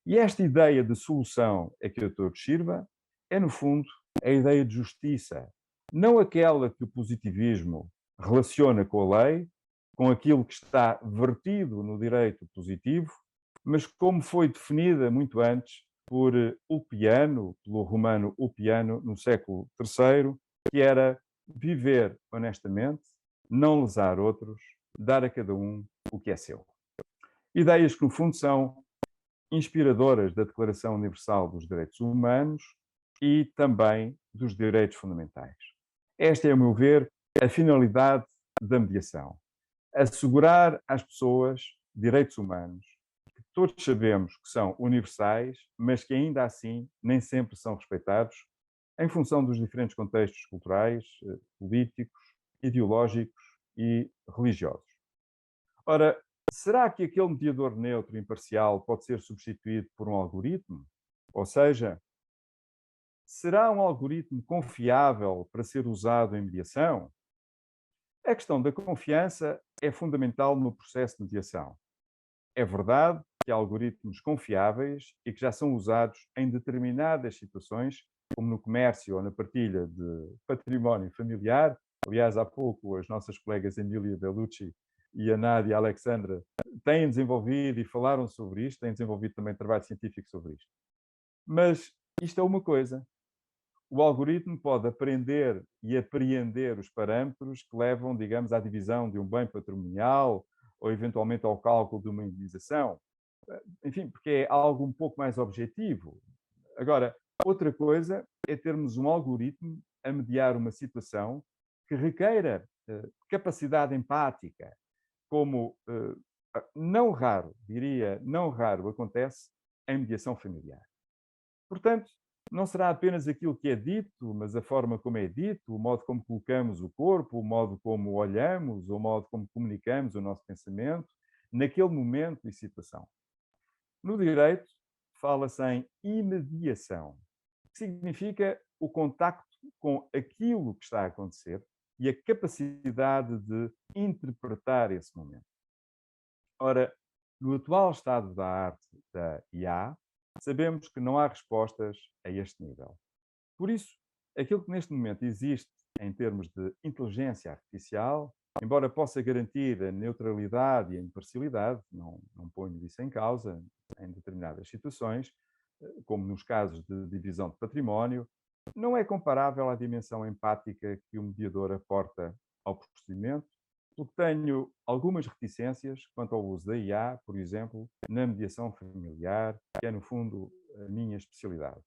E esta ideia de solução a que a todos sirva é, no fundo, a ideia de justiça, não aquela que o positivismo relaciona com a lei, com aquilo que está vertido no direito positivo, mas como foi definida muito antes por Ulpiano, pelo romano Ulpiano, no século III, que era viver honestamente, não lesar outros, dar a cada um o que é seu. Ideias que, no fundo, são inspiradoras da Declaração Universal dos Direitos Humanos e também dos direitos fundamentais. Esta é, a meu ver, a finalidade da mediação. Assegurar às pessoas direitos humanos que todos sabemos que são universais, mas que ainda assim nem sempre são respeitados em função dos diferentes contextos culturais, políticos, ideológicos e religiosos. Ora, será que aquele mediador neutro e imparcial pode ser substituído por um algoritmo? Ou seja, será um algoritmo confiável para ser usado em mediação? A questão da confiança é fundamental no processo de mediação. É verdade que há algoritmos confiáveis e que já são usados em determinadas situações, como no comércio ou na partilha de património familiar. Aliás, há pouco as nossas colegas Emília Bellucci e a Nádia Alexandra têm desenvolvido e falaram sobre isto, têm desenvolvido também trabalho científico sobre isto. Mas isto é uma coisa. O algoritmo pode aprender e apreender os parâmetros que levam, digamos, à divisão de um bem patrimonial ou eventualmente ao cálculo de uma indenização. Enfim, porque é algo um pouco mais objetivo. Agora, outra coisa é termos um algoritmo a mediar uma situação que requeira capacidade empática, como não raro, diria, não raro acontece em mediação familiar. Portanto, não será apenas aquilo que é dito, mas a forma como é dito, o modo como colocamos o corpo, o modo como olhamos, o modo como comunicamos o nosso pensamento, naquele momento e situação. No direito, fala-se em imediação, que significa o contacto com aquilo que está a acontecer e a capacidade de interpretar esse momento. Ora, no atual estado da arte da IA, sabemos que não há respostas a este nível. Por isso, aquilo que neste momento existe em termos de inteligência artificial, embora possa garantir a neutralidade e a imparcialidade, não ponho isso em causa em determinadas situações, como nos casos de divisão de património, não é comparável à dimensão empática que o mediador aporta ao procedimento, porque tenho algumas reticências quanto ao uso da IA, por exemplo, na mediação familiar, que é, no fundo, a minha especialidade.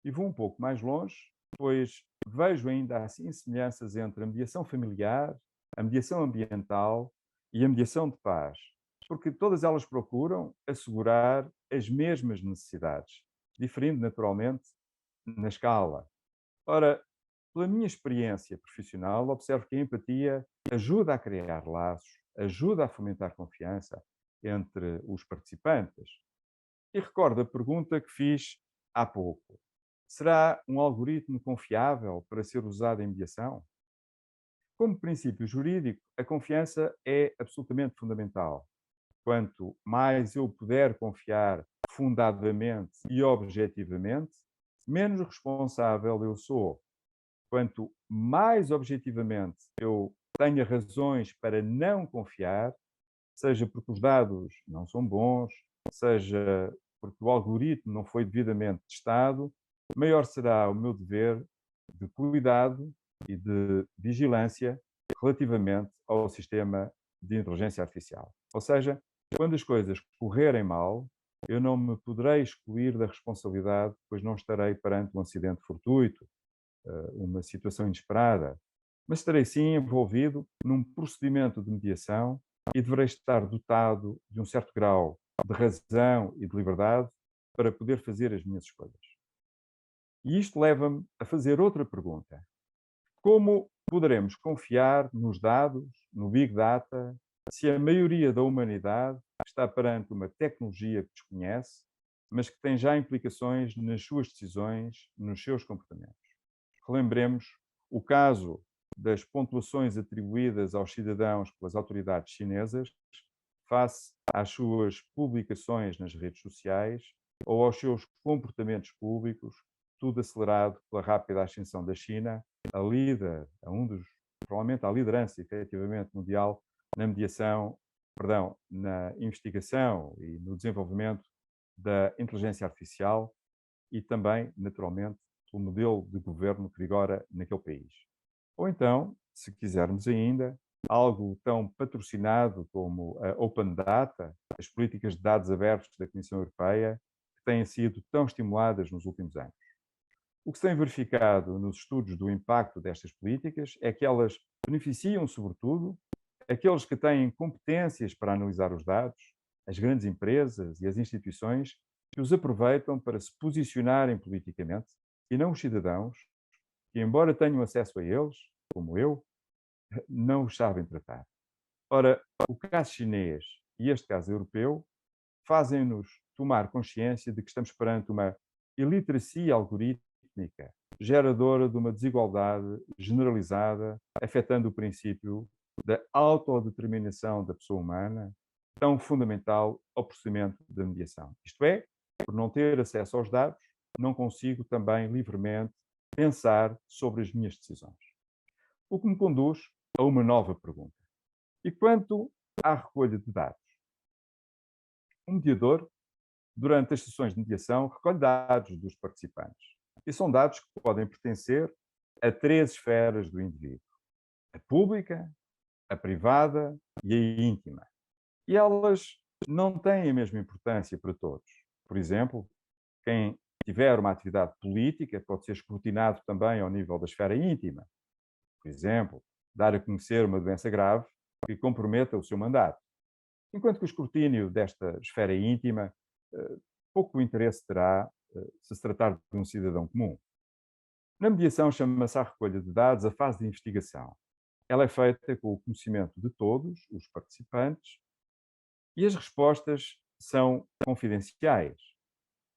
E vou um pouco mais longe, pois vejo ainda assim semelhanças entre a mediação familiar, a mediação ambiental e a mediação de paz, porque todas elas procuram assegurar as mesmas necessidades, diferindo naturalmente na escala. Ora, pela minha experiência profissional, observo que a empatia ajuda a criar laços, ajuda a fomentar confiança entre os participantes. E recordo a pergunta que fiz há pouco. Será um algoritmo confiável para ser usado em mediação? Como princípio jurídico, a confiança é absolutamente fundamental. Quanto mais eu puder confiar fundadamente e objetivamente, menos responsável eu sou. Quanto mais objetivamente eu tenho razões para não confiar, seja porque os dados não são bons, seja porque o algoritmo não foi devidamente testado, maior será o meu dever de cuidado e de vigilância relativamente ao sistema de inteligência artificial. Ou seja, quando as coisas correrem mal, eu não me poderei excluir da responsabilidade, pois não estarei perante um acidente fortuito, uma situação inesperada, mas estarei sim envolvido num procedimento de mediação e deverei estar dotado de um certo grau de razão e de liberdade para poder fazer as minhas escolhas. E isto leva-me a fazer outra pergunta. Como poderemos confiar nos dados, no Big Data, se a maioria da humanidade está perante uma tecnologia que desconhece, mas que tem já implicações nas suas decisões, nos seus comportamentos? Relembremos o caso das pontuações atribuídas aos cidadãos pelas autoridades chinesas face às suas publicações nas redes sociais ou aos seus comportamentos públicos, tudo acelerado pela rápida ascensão da China, a líder, provavelmente a liderança efetivamente mundial na mediação, na investigação e no desenvolvimento da inteligência artificial e também, naturalmente, o modelo de governo que vigora naquele país. Ou então, se quisermos ainda, algo tão patrocinado como a Open Data, as políticas de dados abertos da Comissão Europeia, que têm sido tão estimuladas nos últimos anos. O que se tem verificado nos estudos do impacto destas políticas é que elas beneficiam, sobretudo, aqueles que têm competências para analisar os dados, as grandes empresas e as instituições que os aproveitam para se posicionarem politicamente e não os cidadãos que, embora tenham acesso a eles, como eu, não os sabem tratar. Ora, o caso chinês e este caso europeu fazem-nos tomar consciência de que estamos perante uma iliteracia algorítmica geradora de uma desigualdade generalizada, afetando o princípio da autodeterminação da pessoa humana, tão fundamental ao procedimento da mediação. Isto é, por não ter acesso aos dados, não consigo também livremente pensar sobre as minhas decisões. O que me conduz a uma nova pergunta. E quanto à recolha de dados? O mediador, durante as sessões de mediação, recolhe dados dos participantes. E são dados que podem pertencer a 3 esferas do indivíduo: a pública, a privada e a íntima. E elas não têm a mesma importância para todos. Por exemplo, quem tiver uma atividade política pode ser escrutinado também ao nível da esfera íntima. Por exemplo, dar a conhecer uma doença grave que comprometa o seu mandato. Enquanto que o escrutínio desta esfera íntima pouco interesse terá se tratar de um cidadão comum. Na mediação chama-se a recolha de dados a fase de investigação. Ela é feita com o conhecimento de todos os participantes e as respostas são confidenciais.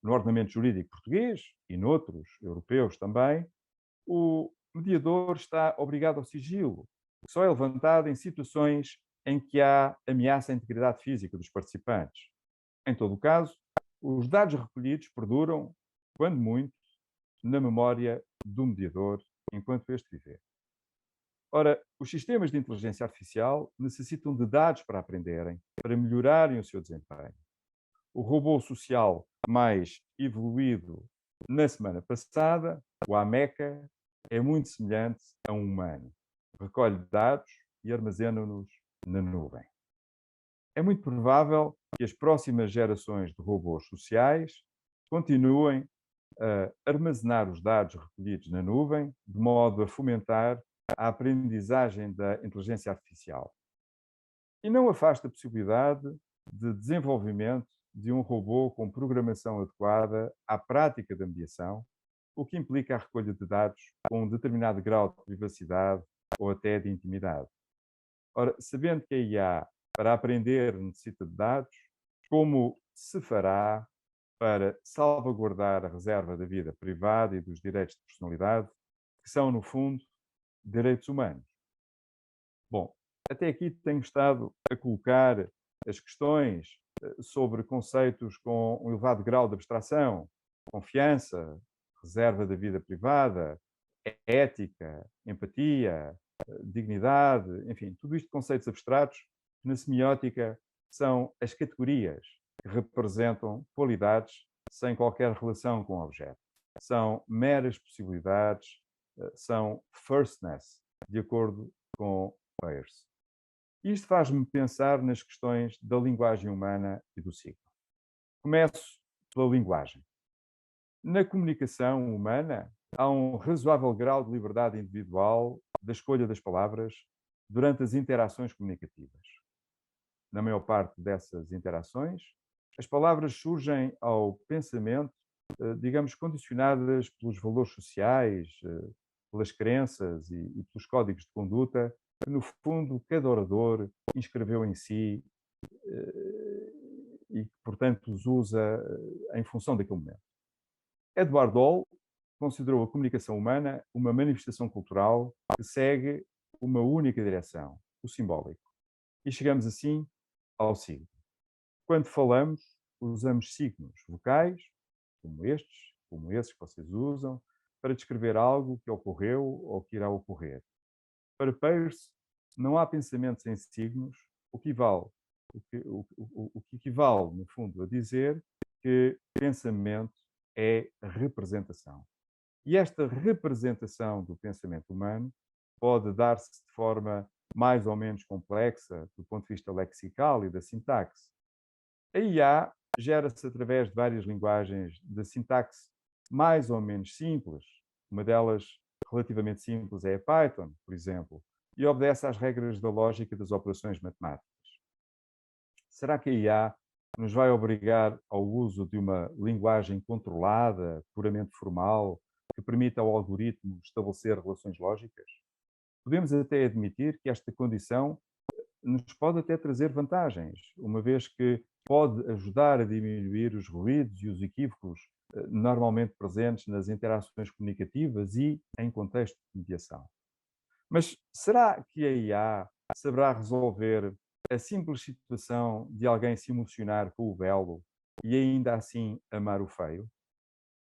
No ordenamento jurídico português e noutros europeus também, o mediador está obrigado ao sigilo, que só é levantado em situações em que há ameaça à integridade física dos participantes. Em todo o caso, os dados recolhidos perduram, quando muito, na memória do mediador, enquanto este viver. Ora, os sistemas de inteligência artificial necessitam de dados para aprenderem, para melhorarem o seu desempenho. O robô social mais evoluído na semana passada, o Ameca, é muito semelhante a um humano. Recolhe dados e armazena-nos na nuvem. É muito provável que as próximas gerações de robôs sociais continuem a armazenar os dados recolhidos na nuvem, de modo a fomentar a aprendizagem da inteligência artificial. E não afasta a possibilidade de desenvolvimento de um robô com programação adequada à prática da mediação, o que implica a recolha de dados com um determinado grau de privacidade ou até de intimidade. Ora, sabendo que a IA, para aprender, necessita de dados, como se fará para salvaguardar a reserva da vida privada e dos direitos de personalidade, que são, no fundo, direitos humanos? Bom, até aqui tenho estado a colocar as questões sobre conceitos com um elevado grau de abstração: confiança, reserva da vida privada, ética, empatia, dignidade, enfim, tudo isto conceitos abstratos que na semiótica são as categorias que representam qualidades sem qualquer relação com o objeto. São meras possibilidades, são firstness, de acordo com Peirce. Isto faz-me pensar nas questões da linguagem humana e do signo. Começo pela linguagem. Na comunicação humana, há um razoável grau de liberdade individual da escolha das palavras durante as interações comunicativas. Na maior parte dessas interações, as palavras surgem ao pensamento, digamos, condicionadas pelos valores sociais, pelas crenças e pelos códigos de conduta que, no fundo, cada orador inscreveu em si e que, portanto, os usa em função daquele momento. Edward Hall considerou a comunicação humana uma manifestação cultural que segue uma única direção, o simbólico. E chegamos assim ao signo. Quando falamos, usamos signos vocais, como esses que vocês usam, para descrever algo que ocorreu ou que irá ocorrer. Para Peirce, não há pensamento sem signos, o que equivale, no fundo, a dizer que pensamento é representação. E esta representação do pensamento humano pode dar-se de forma mais ou menos complexa do ponto de vista lexical e da sintaxe. A IA gera-se através de várias linguagens de sintaxe mais ou menos simples. Uma delas, relativamente simples, é a Python, por exemplo, e obedece às regras da lógica das operações matemáticas. Será que a IA nos vai obrigar ao uso de uma linguagem controlada, puramente formal, que permita ao algoritmo estabelecer relações lógicas? Podemos até admitir que esta condição nos pode até trazer vantagens, uma vez que pode ajudar a diminuir os ruídos e os equívocos normalmente presentes nas interações comunicativas e em contexto de mediação. Mas será que a IA saberá resolver a simples situação de alguém se emocionar com o belo e ainda assim amar o feio?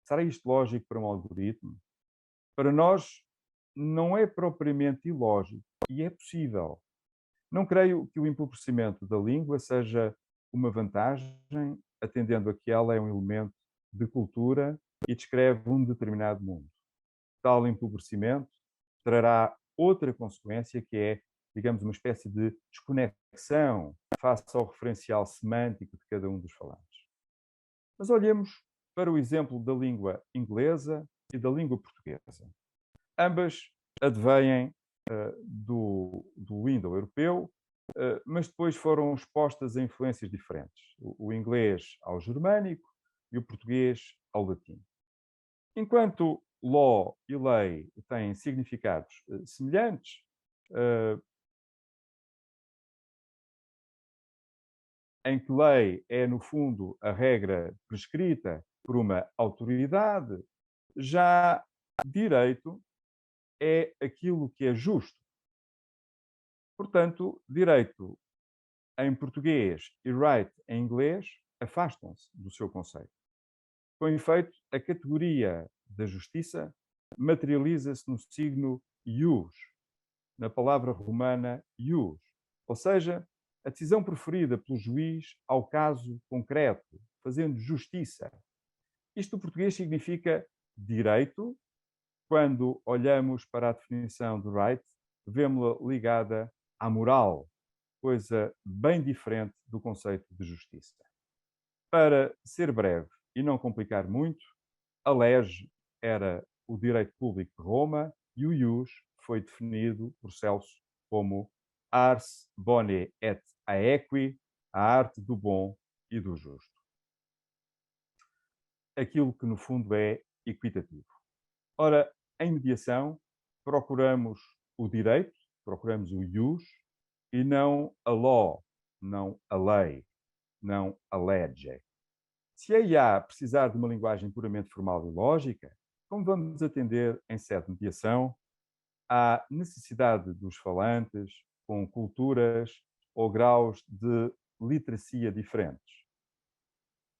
Será isto lógico para um algoritmo? Para nós, não é propriamente ilógico e é possível. Não creio que o empobrecimento da língua seja uma vantagem, atendendo a que ela é um elemento de cultura e descreve um determinado mundo. Tal empobrecimento trará outra consequência, que é, digamos, uma espécie de desconexão face ao referencial semântico de cada um dos falantes. Mas olhemos para o exemplo da língua inglesa e da língua portuguesa. Ambas advêm do indo-europeu, mas depois foram expostas a influências diferentes. O inglês ao germânico e o português ao latim. Enquanto law e lei têm significados semelhantes, em que lei é, no fundo, a regra prescrita por uma autoridade, já direito é aquilo que é justo. Portanto, direito em português e right em inglês afastam-se do seu conceito. Com efeito, a categoria da justiça materializa-se no signo ius, na palavra romana ius, ou seja, a decisão preferida pelo juiz ao caso concreto, fazendo justiça. Isto no português significa direito. Quando olhamos para a definição de right, vemos-la ligada à moral, coisa bem diferente do conceito de justiça. Para ser breve e não complicar muito, a lege era o direito público de Roma e o ius foi definido por Celso como ars boni et aequi, a arte do bom e do justo. Aquilo que no fundo é equitativo. Ora, em mediação, procuramos o direito, procuramos o ius e não a law, não a lei, não a lege. Se a IA precisar de uma linguagem puramente formal e lógica, como vamos atender em sede de mediação à necessidade dos falantes com culturas ou graus de literacia diferentes?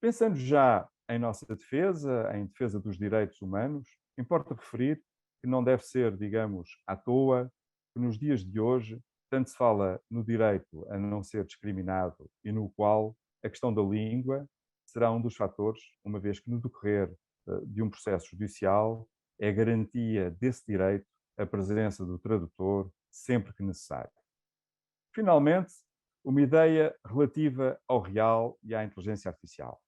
Pensando já em nossa defesa, em defesa dos direitos humanos, importa referir que não deve ser, digamos, à toa que nos dias de hoje tanto se fala no direito a não ser discriminado e no qual a questão da língua será um dos fatores, uma vez que no decorrer de um processo judicial é garantia desse direito a presença do tradutor sempre que necessário. Finalmente, uma ideia relativa ao real e à inteligência artificial.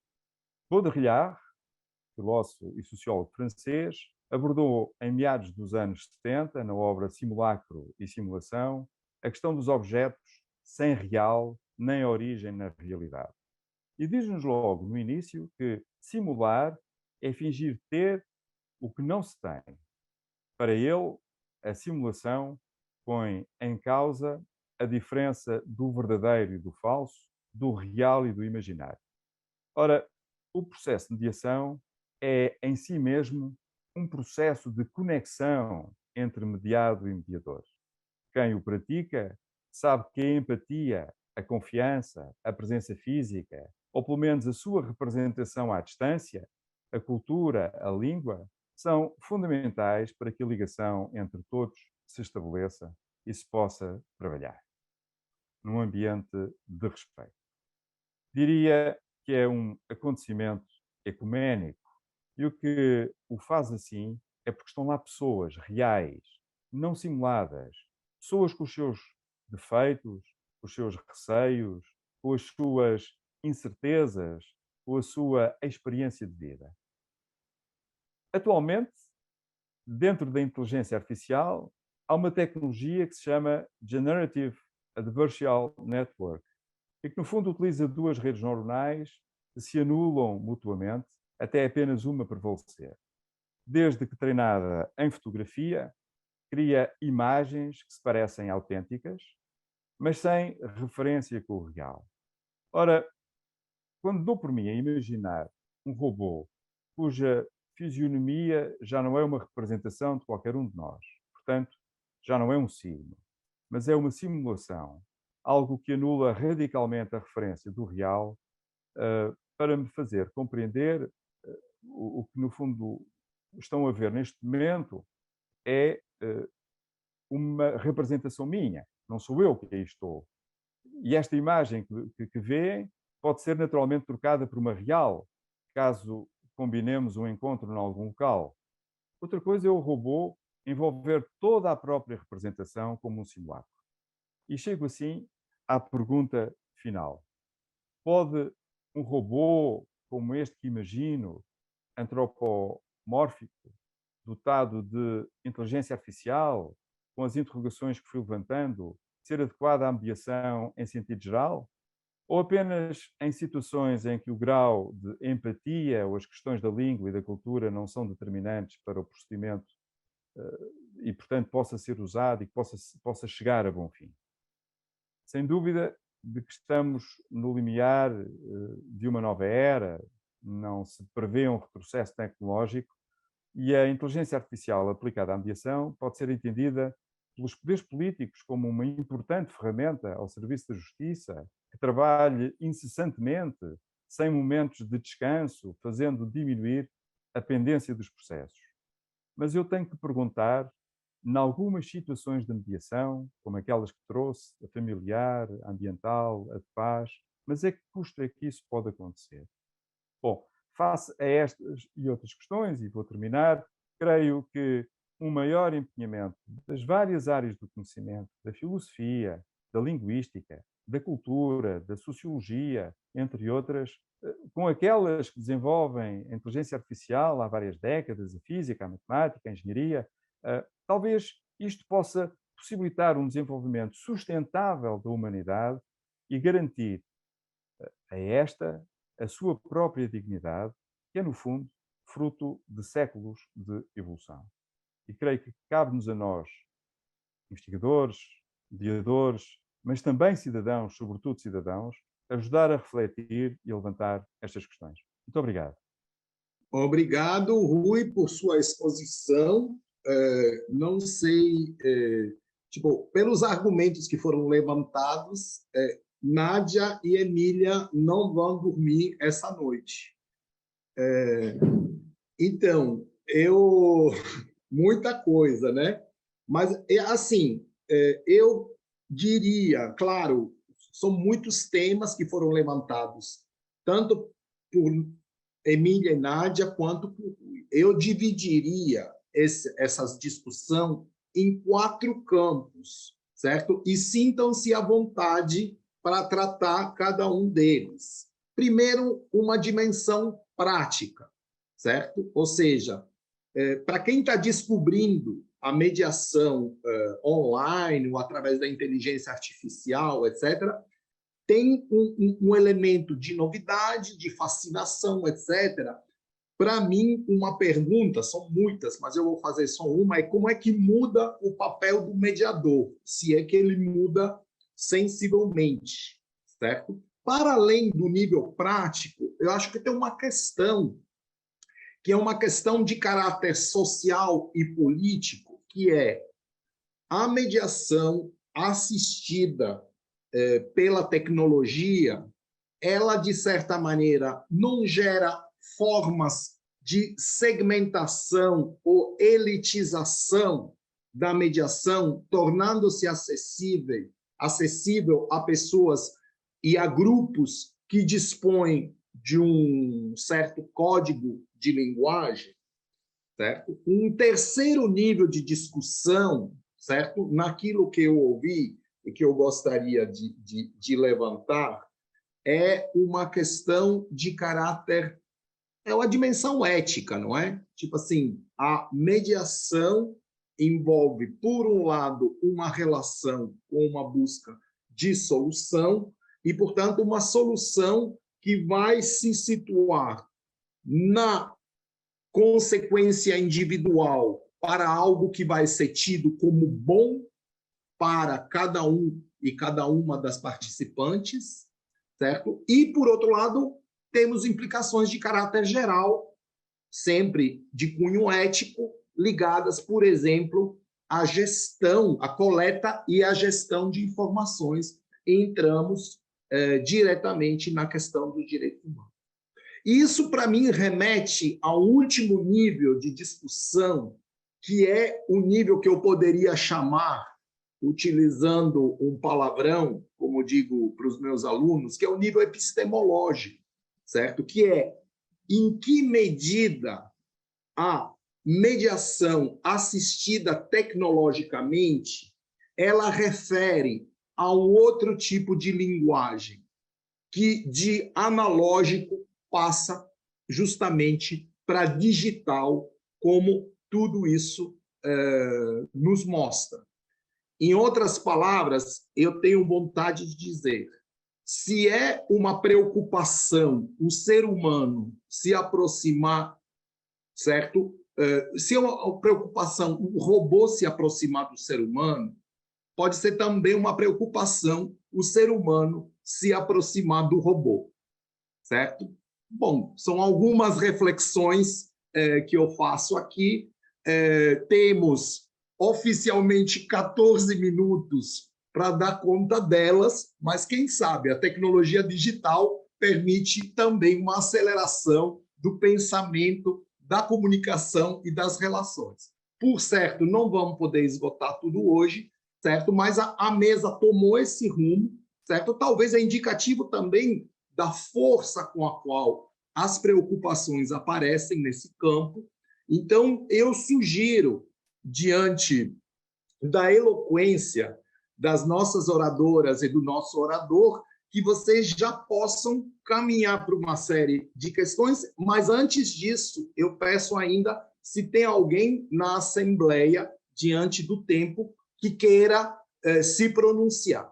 Baudrillard, filósofo e sociólogo francês, abordou em meados dos anos 70, na obra Simulacro e Simulação, a questão dos objetos sem real nem origem na realidade. E diz-nos logo no início que simular é fingir ter o que não se tem. Para ele, a simulação põe em causa a diferença do verdadeiro e do falso, do real e do imaginário. Ora, o processo de mediação é em si mesmo um processo de conexão entre mediado e mediador. Quem o pratica sabe que a empatia, a confiança, a presença física, ou pelo menos a sua representação à distância, a cultura, a língua, são fundamentais para que a ligação entre todos se estabeleça e se possa trabalhar num ambiente de respeito. Diria que é um acontecimento ecuménico e o que o faz assim é porque estão lá pessoas reais, não simuladas, pessoas com os seus defeitos, com os seus receios, com as suas incertezas, com a sua experiência de vida. Atualmente, dentro da inteligência artificial, há uma tecnologia que se chama Generative Adversarial Network, e que, no fundo, utiliza duas redes neuronais que se anulam mutuamente até apenas uma prevalecer. Desde que treinada em fotografia, cria imagens que se parecem autênticas, mas sem referência com o real. Ora, quando dou por mim a imaginar um robô cuja fisionomia já não é uma representação de qualquer um de nós, portanto, já não é um signo, mas é uma simulação, algo que anula radicalmente a referência do real, para me fazer compreender o que, no fundo, estão a ver neste momento é uma representação minha, não sou eu que aí estou. E esta imagem que vêem pode ser naturalmente trocada por uma real, caso combinemos um encontro em algum local. Outra coisa é o robô envolver toda a própria representação como um simulacro. E chego assim à pergunta final. Pode um robô como este que imagino, antropomórfico, dotado de inteligência artificial, com as interrogações que fui levantando, ser adequado à mediação em sentido geral? Ou apenas em situações em que o grau de empatia ou as questões da língua e da cultura não são determinantes para o procedimento e, portanto, possa ser usado e que possa chegar a bom fim? Sem dúvida de que estamos no limiar de uma nova era, não se prevê um retrocesso tecnológico e a inteligência artificial aplicada à mediação pode ser entendida pelos poderes políticos como uma importante ferramenta ao serviço da justiça, que trabalhe incessantemente, sem momentos de descanso, fazendo diminuir a pendência dos processos. Mas eu tenho que perguntar, em algumas situações de mediação, como aquelas que trouxe, a familiar, a ambiental, a de paz, mas a que custo é que isso pode acontecer? Bom, face a estas e outras questões, e vou terminar, creio que um maior empenhamento das várias áreas do conhecimento, da filosofia, da linguística, da cultura, da sociologia, entre outras, com aquelas que desenvolvem a inteligência artificial há várias décadas, a física, a matemática, a engenharia, talvez isto possa possibilitar um desenvolvimento sustentável da humanidade e garantir a esta a sua própria dignidade, que é, no fundo, fruto de séculos de evolução. E creio que cabe-nos a nós, investigadores, mediadores, mas também cidadãos, sobretudo cidadãos, ajudar a refletir e a levantar estas questões. Muito obrigado. Obrigado, Rui, por sua exposição. Não sei, pelos argumentos que foram levantados, Nádia e Emília não vão dormir essa noite. Então, muita coisa, né? Mas, assim, eu diria, claro, são muitos temas que foram levantados, tanto por Emília e Nádia, quanto por Rui. Eu dividiria essas discussões em 4 campos, certo? E sintam-se à vontade para tratar cada um deles. Primeiro, uma dimensão prática, certo? Ou seja, para quem está descobrindo a mediação online ou através da inteligência artificial, etc., tem um elemento de novidade, de fascinação, etc. Para mim, uma pergunta, são muitas, mas eu vou fazer só uma, é como é que muda o papel do mediador, se é que ele muda sensivelmente, certo? Para além do nível prático, eu acho que tem uma questão, que é uma questão de caráter social e político, que é a mediação assistida pela tecnologia, ela, de certa maneira, não gera formas de segmentação ou elitização da mediação, tornando-se acessível a pessoas e a grupos que dispõem de um certo código de linguagem, certo? Um terceiro nível de discussão, certo? Naquilo que eu ouvi e que eu gostaria de levantar, é uma questão de caráter, é uma dimensão ética, não é? Tipo assim, a mediação envolve, por um lado, uma relação com uma busca de solução, e, portanto, uma solução que vai se situar na consequência individual para algo que vai ser tido como bom para cada um e cada uma das participantes, certo? E, por outro lado, temos implicações de caráter geral, sempre de cunho ético, ligadas, por exemplo, à gestão, à coleta e à gestão de informações. Entramos diretamente na questão do direito humano. Isso, para mim, remete ao último nível de discussão, que é o nível que eu poderia chamar, utilizando um palavrão, como digo para os meus alunos, que é o nível epistemológico, certo? Que é em que medida a mediação assistida tecnologicamente ela refere a um outro tipo de linguagem que de analógico passa justamente para digital, como tudo isso nos mostra. Em outras palavras, eu tenho vontade de dizer, se é uma preocupação o ser humano se aproximar, certo? Se é uma preocupação o robô se aproximar do ser humano, pode ser também uma preocupação o ser humano se aproximar do robô, certo? Bom, são algumas reflexões que eu faço aqui. Temos oficialmente 14 minutos para dar conta delas, mas quem sabe a tecnologia digital permite também uma aceleração do pensamento, da comunicação e das relações. Por certo, não vamos poder esgotar tudo hoje, certo? Mas a mesa tomou esse rumo, certo? Talvez é indicativo também da força com a qual as preocupações aparecem nesse campo. Então, eu sugiro, diante da eloquência das nossas oradoras e do nosso orador, que vocês já possam caminhar para uma série de questões, mas antes disso, eu peço ainda se tem alguém na Assembleia, diante do tempo, que queira se pronunciar.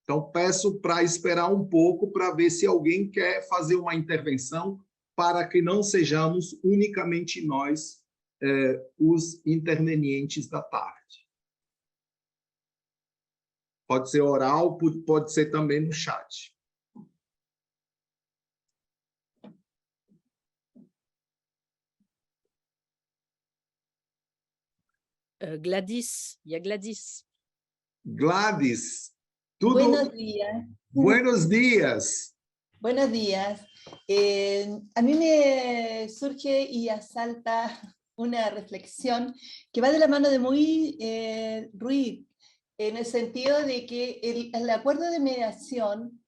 Então, peço para esperar um pouco para ver se alguém quer fazer uma intervenção para que não sejamos unicamente nós os intervenientes da tarde. Pode ser oral, pode ser também no chat. Gladys, y a Gladys. Gladys, tudo... Buenos días. Buenos días. Buenos días. A mí me surge y asalta una reflexión que va de la mano de Muy Ruiz, en el sentido de que el acuerdo de mediación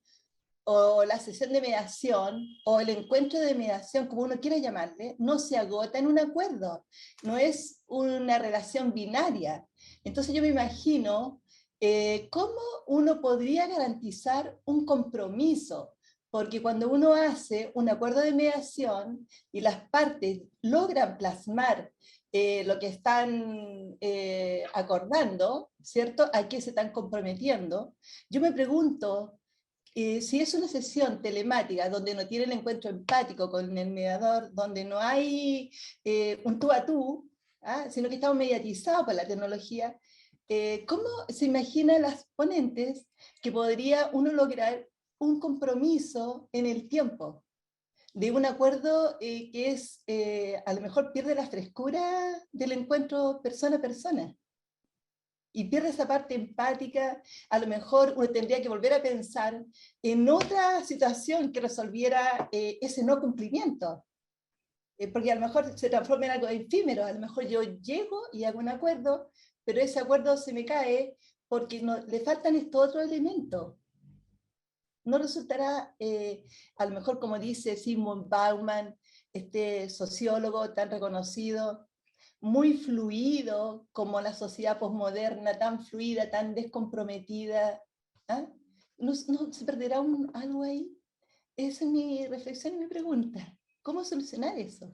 o la sesión de mediación o el encuentro de mediación, como uno quiera llamarle, no se agota en un acuerdo, no es una relación binaria. Entonces yo me imagino cómo uno podría garantizar un compromiso, porque cuando uno hace un acuerdo de mediación y las partes logran plasmar lo que están acordando, ¿cierto? ¿A qué se están comprometiendo? Yo me pregunto, si es una sesión telemática donde no tiene el encuentro empático con el mediador, donde no hay un tú a tú, sino que estamos mediatizados por la tecnología, ¿cómo se imaginan las ponentes que podría uno lograr un compromiso en el tiempo de un acuerdo que es, a lo mejor pierde la frescura del encuentro persona a persona? Y pierde esa parte empática, a lo mejor uno tendría que volver a pensar en otra situación que resolviera ese no cumplimiento. Porque a lo mejor se transforma en algo efímero, a lo mejor yo llego y hago un acuerdo, pero ese acuerdo se me cae porque le faltan estos otros elementos. No resultará, a lo mejor como dice Sigmund Bauman, este sociólogo tan reconocido, muy fluido como la sociedad posmoderna, tan fluida, tan descomprometida. ¿No se perderá algo ahí? Esa es mi reflexión y mi pregunta. ¿Cómo solucionar eso?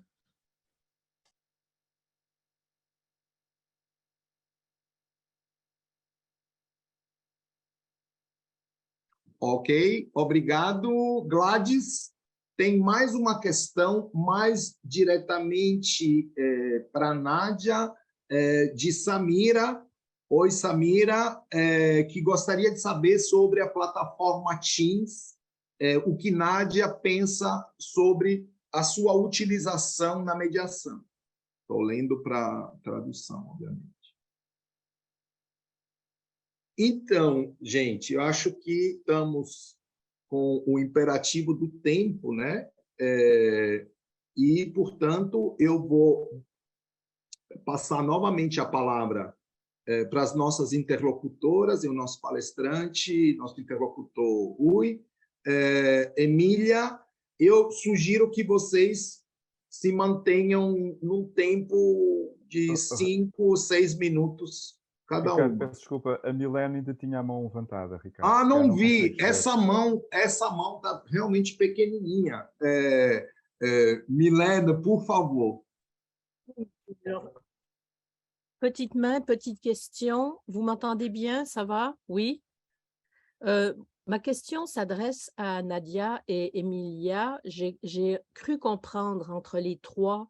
Ok, obrigado. Gladys, tem mais uma questão mais diretamente para a Nádia, de Samira. Oi, Samira, que gostaria de saber sobre a plataforma Teams, o que Nádia pensa sobre a sua utilização na mediação. Estou lendo para tradução, obviamente. Então, gente, eu acho que estamos com o imperativo do tempo, né? E, portanto, eu vou passar novamente a palavra para as nossas interlocutoras e o nosso palestrante, nosso interlocutor Rui. Emília, eu sugiro que vocês se mantenham num tempo de 5, 6 minutos cada Ricardo, uma. peço desculpa, a Milene ainda tinha a mão levantada, Ricardo. Ah, não vi. Consegues ver. Essa mão está realmente pequenininha. Milena, por favor. Petite main, petite question. Vous m'entendez bien, ça va? Oui. Ma question s'adresse à Nadia et Emilia. J'ai cru comprendre entre les trois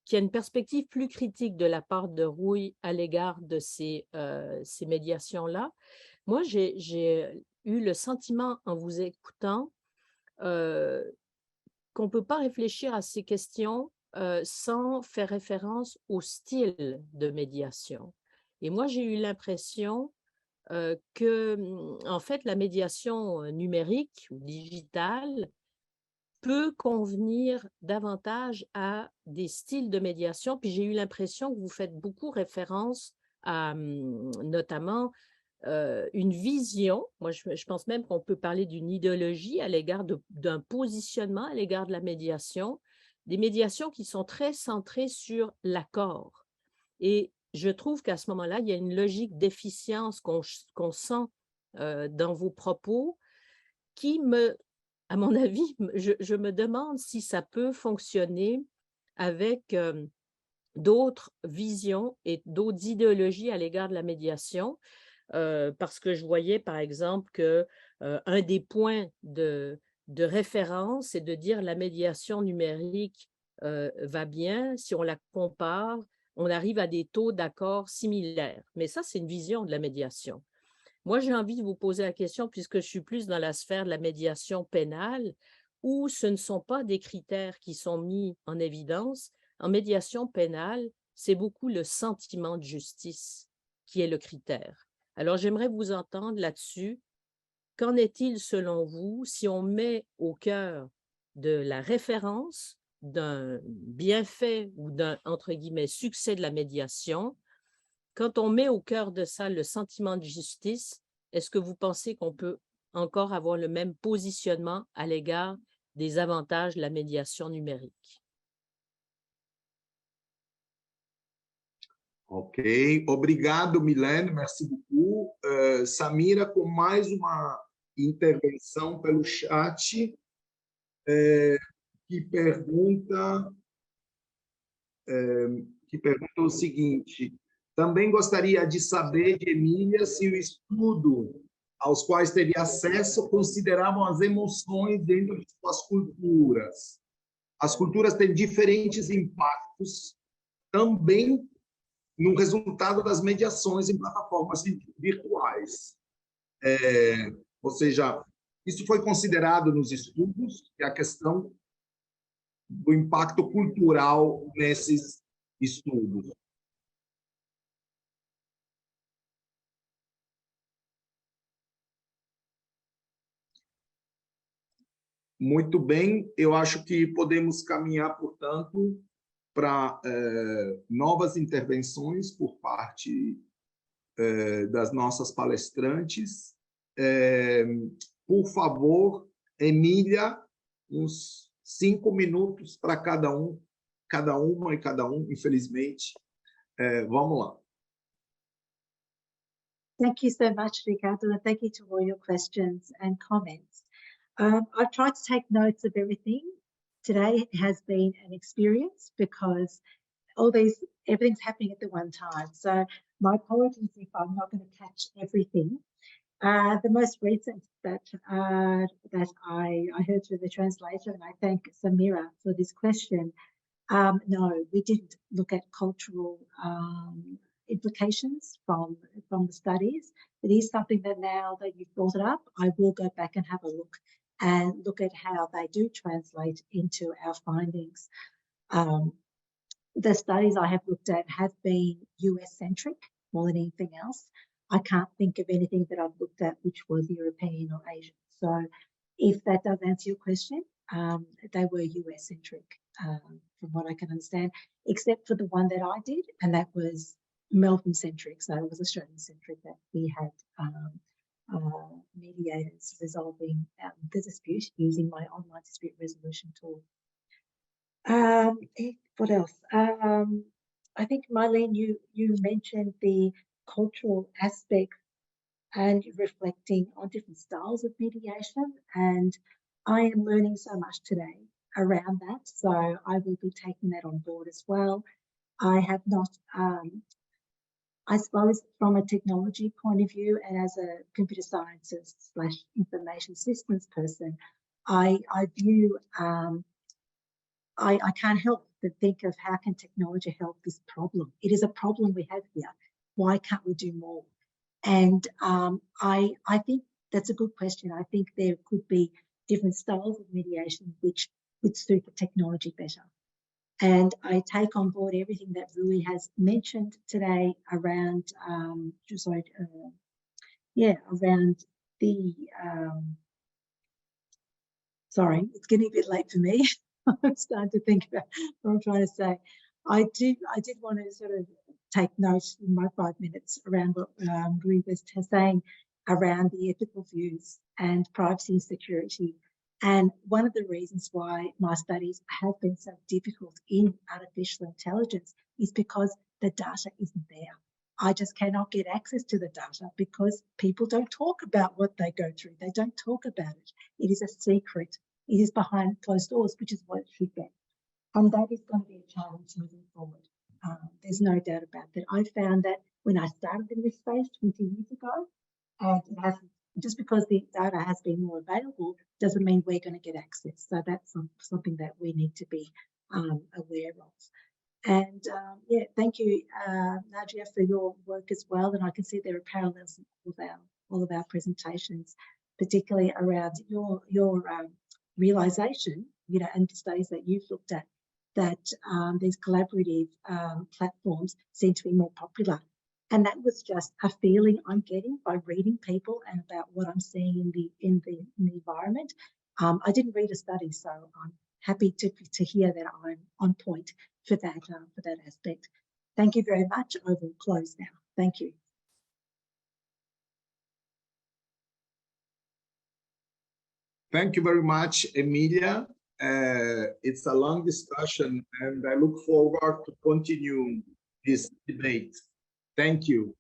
qu'il y a une perspective plus critique de la part de Rui à l'égard de ces médiations-là. Moi, j'ai eu le sentiment en vous écoutant qu'on ne peut pas réfléchir à ces questions sans faire référence au style de médiation. Et moi, j'ai eu l'impression que, en fait, la médiation numérique ou digitale peut convenir davantage à des styles de médiation. Puis j'ai eu l'impression que vous faites beaucoup référence à notamment une vision. Moi, je pense même qu'on peut parler d'une idéologie à l'égard d'un positionnement à l'égard de la médiation, des médiations qui sont très centrées sur l'accord. Et je trouve qu'à ce moment-là, il y a une logique d'efficience qu'on sent dans vos propos qui à mon avis, je me demande si ça peut fonctionner avec d'autres visions et d'autres idéologies à l'égard de la médiation, parce que je voyais, par exemple, qu'un des points de référence, c'est de dire la médiation numérique va bien. Si on la compare, on arrive à des taux d'accord similaires. Mais ça, c'est une vision de la médiation. Moi, j'ai envie de vous poser la question, puisque je suis plus dans la sphère de la médiation pénale, où ce ne sont pas des critères qui sont mis en évidence. En médiation pénale, c'est beaucoup le sentiment de justice qui est le critère. Alors, j'aimerais vous entendre là-dessus. Qu'en est-il selon vous si on met au cœur de la référence d'un bienfait ou d'un, entre guillemets, succès de la médiation, quand on met au cœur de ça le sentiment de justice, est-ce que vous pensez qu'on peut encore avoir le même positionnement à l'égard des avantages de la médiation numérique? Ok, obrigado, Milene, merci beaucoup. Samira, com mais uma intervenção pelo chat, que pergunta o seguinte: também gostaria de saber de Emília se o estudo aos quais teve acesso consideravam as emoções dentro de suas culturas. As culturas têm diferentes impactos também no resultado das mediações em plataformas virtuais. Ou seja, isso foi considerado nos estudos, que é a questão do impacto cultural nesses estudos. Muito bem, eu acho que podemos caminhar, portanto, para novas intervenções por parte das nossas palestrantes. Por favor, Emília, uns 5 minutos para cada uma e cada um, infelizmente. Vamos lá. Thank you so much, Ricardo, and thank you to all your questions and comments. I've tried to take notes of everything. Today has been an experience because everything's happening at the one time. So my apologies if I'm not going to catch everything. The most recent that I heard through the translator, and I thank Samira for this question. No, we didn't look at cultural implications from the studies. It is something that now that you've brought it up, I will go back and have a look at how they do translate into our findings. The studies I have looked at have been US-centric more than anything else. I can't think of anything that I've looked at which was European or Asian. So if that does answer your question, they were US-centric from what I can understand, except for the one that I did, and that was Melbourne-centric. So it was Australian-centric that we had mediators resolving the dispute using my online dispute resolution tool. What else? I think, Marlene, you mentioned the cultural aspect and reflecting on different styles of mediation, and I am learning so much today around that, so I will be taking that on board as well. I have not, I suppose from a technology point of view and as a computer scientist / information systems person, I view, I can't help but think of how can technology help this problem. It is a problem we have here. Why can't we do more? And I think that's a good question. I think there could be different styles of mediation which would suit the technology better. And I take on board everything that Rui has mentioned today around, around the, sorry, it's getting a bit late for me. I'm starting to think about what I'm trying to say. I did want to sort of take note in my 5 minutes around what Rui was saying around the ethical views and privacy and security. And one of the reasons why my studies have been so difficult in artificial intelligence is because the data isn't there. I just cannot get access to the data because people don't talk about what they go through. They don't talk about it. It is a secret. It is behind closed doors, which is what it should be. And that is going to be a challenge moving forward. There's no doubt about that. I found that when I started in this space 20 years ago, and it hasn't, just because the data has been more available doesn't mean we're going to get access. So that's something that we need to be aware of. And yeah, thank you, Nadia, for your work as well. And I can see there are parallels in all of our presentations, particularly around your realization, you know, and the studies that you've looked at, that these collaborative platforms seem to be more popular. And that was just a feeling I'm getting by reading people and about what I'm seeing in the environment. I didn't read a study, so I'm happy to hear that I'm on point for that aspect. Thank you very much. I will close now. Thank you. Thank you very much, Emilia. It's a long discussion, and I look forward to continue this debate. Thank you.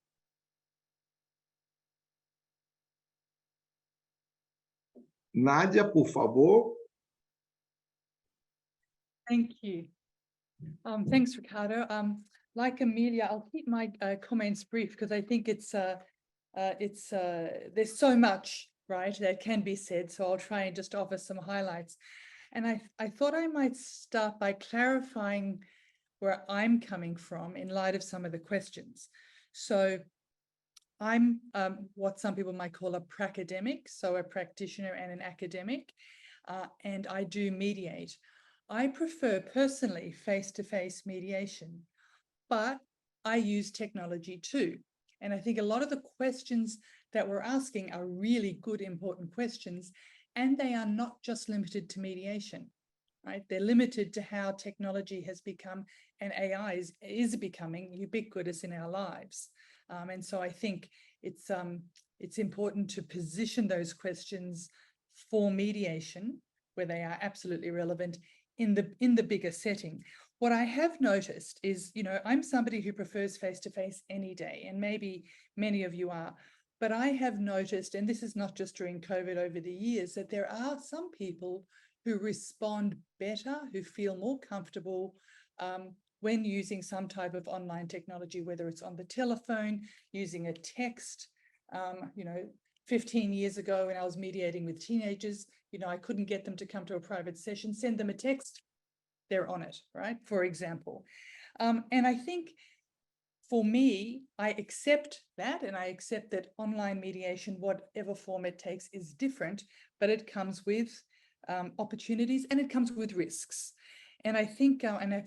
Nadia, por favor. Thank you. Thanks, Ricardo. Like Emilia, I'll keep my comments brief because I think there's so much, right, that can be said. So I'll try and just offer some highlights. And I thought I might start by clarifying where I'm coming from in light of some of the questions. So I'm what some people might call a pracademic, so a practitioner and an academic, and I do mediate. I prefer personally face-to-face mediation, but I use technology too. And I think a lot of the questions that we're asking are really good, important questions, and they are not just limited to mediation, right? They're limited to how technology has become, and AI is becoming ubiquitous in our lives. And so I think it's important to position those questions for mediation where they are absolutely relevant in the bigger setting. What I have noticed is, you know, I'm somebody who prefers face-to-face any day, and maybe many of you are, but I have noticed, and this is not just during COVID over the years, that there are some people who respond better, who feel more comfortable when using some type of online technology, whether it's on the telephone, using a text, you know, 15 years ago when I was mediating with teenagers, you know, I couldn't get them to come to a private session, send them a text, they're on it, right? For example. And I think for me, I accept that, and I accept that online mediation, whatever form it takes, is different, but it comes with opportunities and it comes with risks. And I think,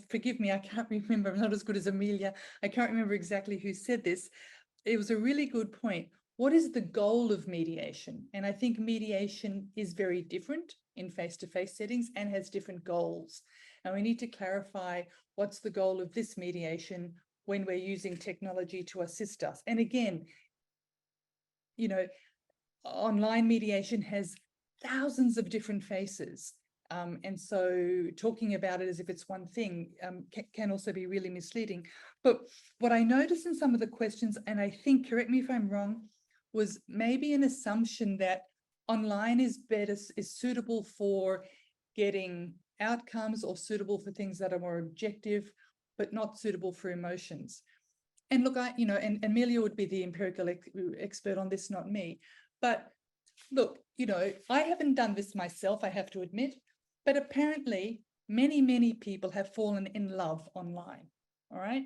forgive me, I can't remember, I'm not as good as Amelia, I can't remember exactly who said this. It was a really good point. What is the goal of mediation? And I think mediation is very different in face-to-face settings and has different goals. And we need to clarify what's the goal of this mediation when we're using technology to assist us. And again, you know, online mediation has thousands of different faces. And so talking about it as if it's one thing can also be really misleading. But what I noticed in some of the questions, and I think, correct me if I'm wrong, was maybe an assumption that online is suitable for getting outcomes or suitable for things that are more objective, but not suitable for emotions. And look, and Amelia would be the empirical expert on this, not me. But look, you know, I haven't done this myself, I have to admit, but apparently many, many people have fallen in love online, all right?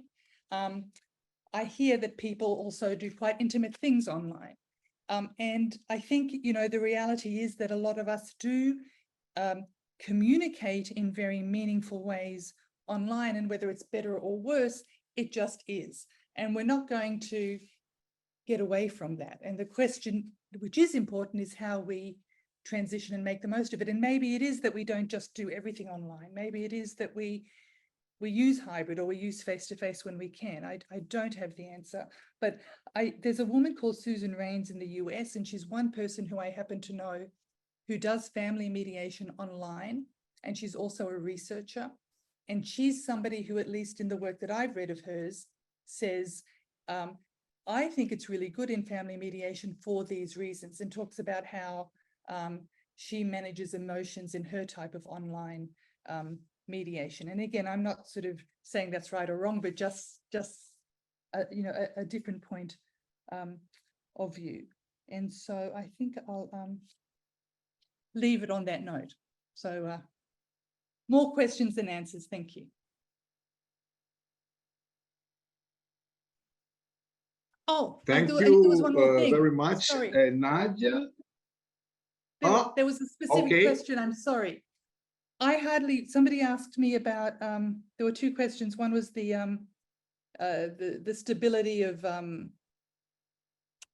I hear that people also do quite intimate things online. And I think, you know, the reality is that a lot of us do communicate in very meaningful ways online, and whether it's better or worse, it just is. And we're not going to get away from that. And the question, which is important, is how we transition and make the most of it. And maybe it is that we don't just do everything online. Maybe it is that we use hybrid, or we use face-to-face when we can. I don't have the answer, but there's a woman called Susan Rains in the US, and she's one person who I happen to know who does family mediation online, and she's also a researcher. And she's somebody who, at least in the work that I've read of hers, says, I think it's really good in family mediation for these reasons, and talks about how she manages emotions in her type of online mediation. And again, I'm not sort of saying that's right or wrong, but just you know, a different point of view. And so I think I'll leave it on that note. So more questions than answers. Thank you. Oh, thank I think there was you one more thing. very much, Sorry. Nadia. There was a specific question. I'm sorry. Somebody asked me about, there were two questions. One was the stability of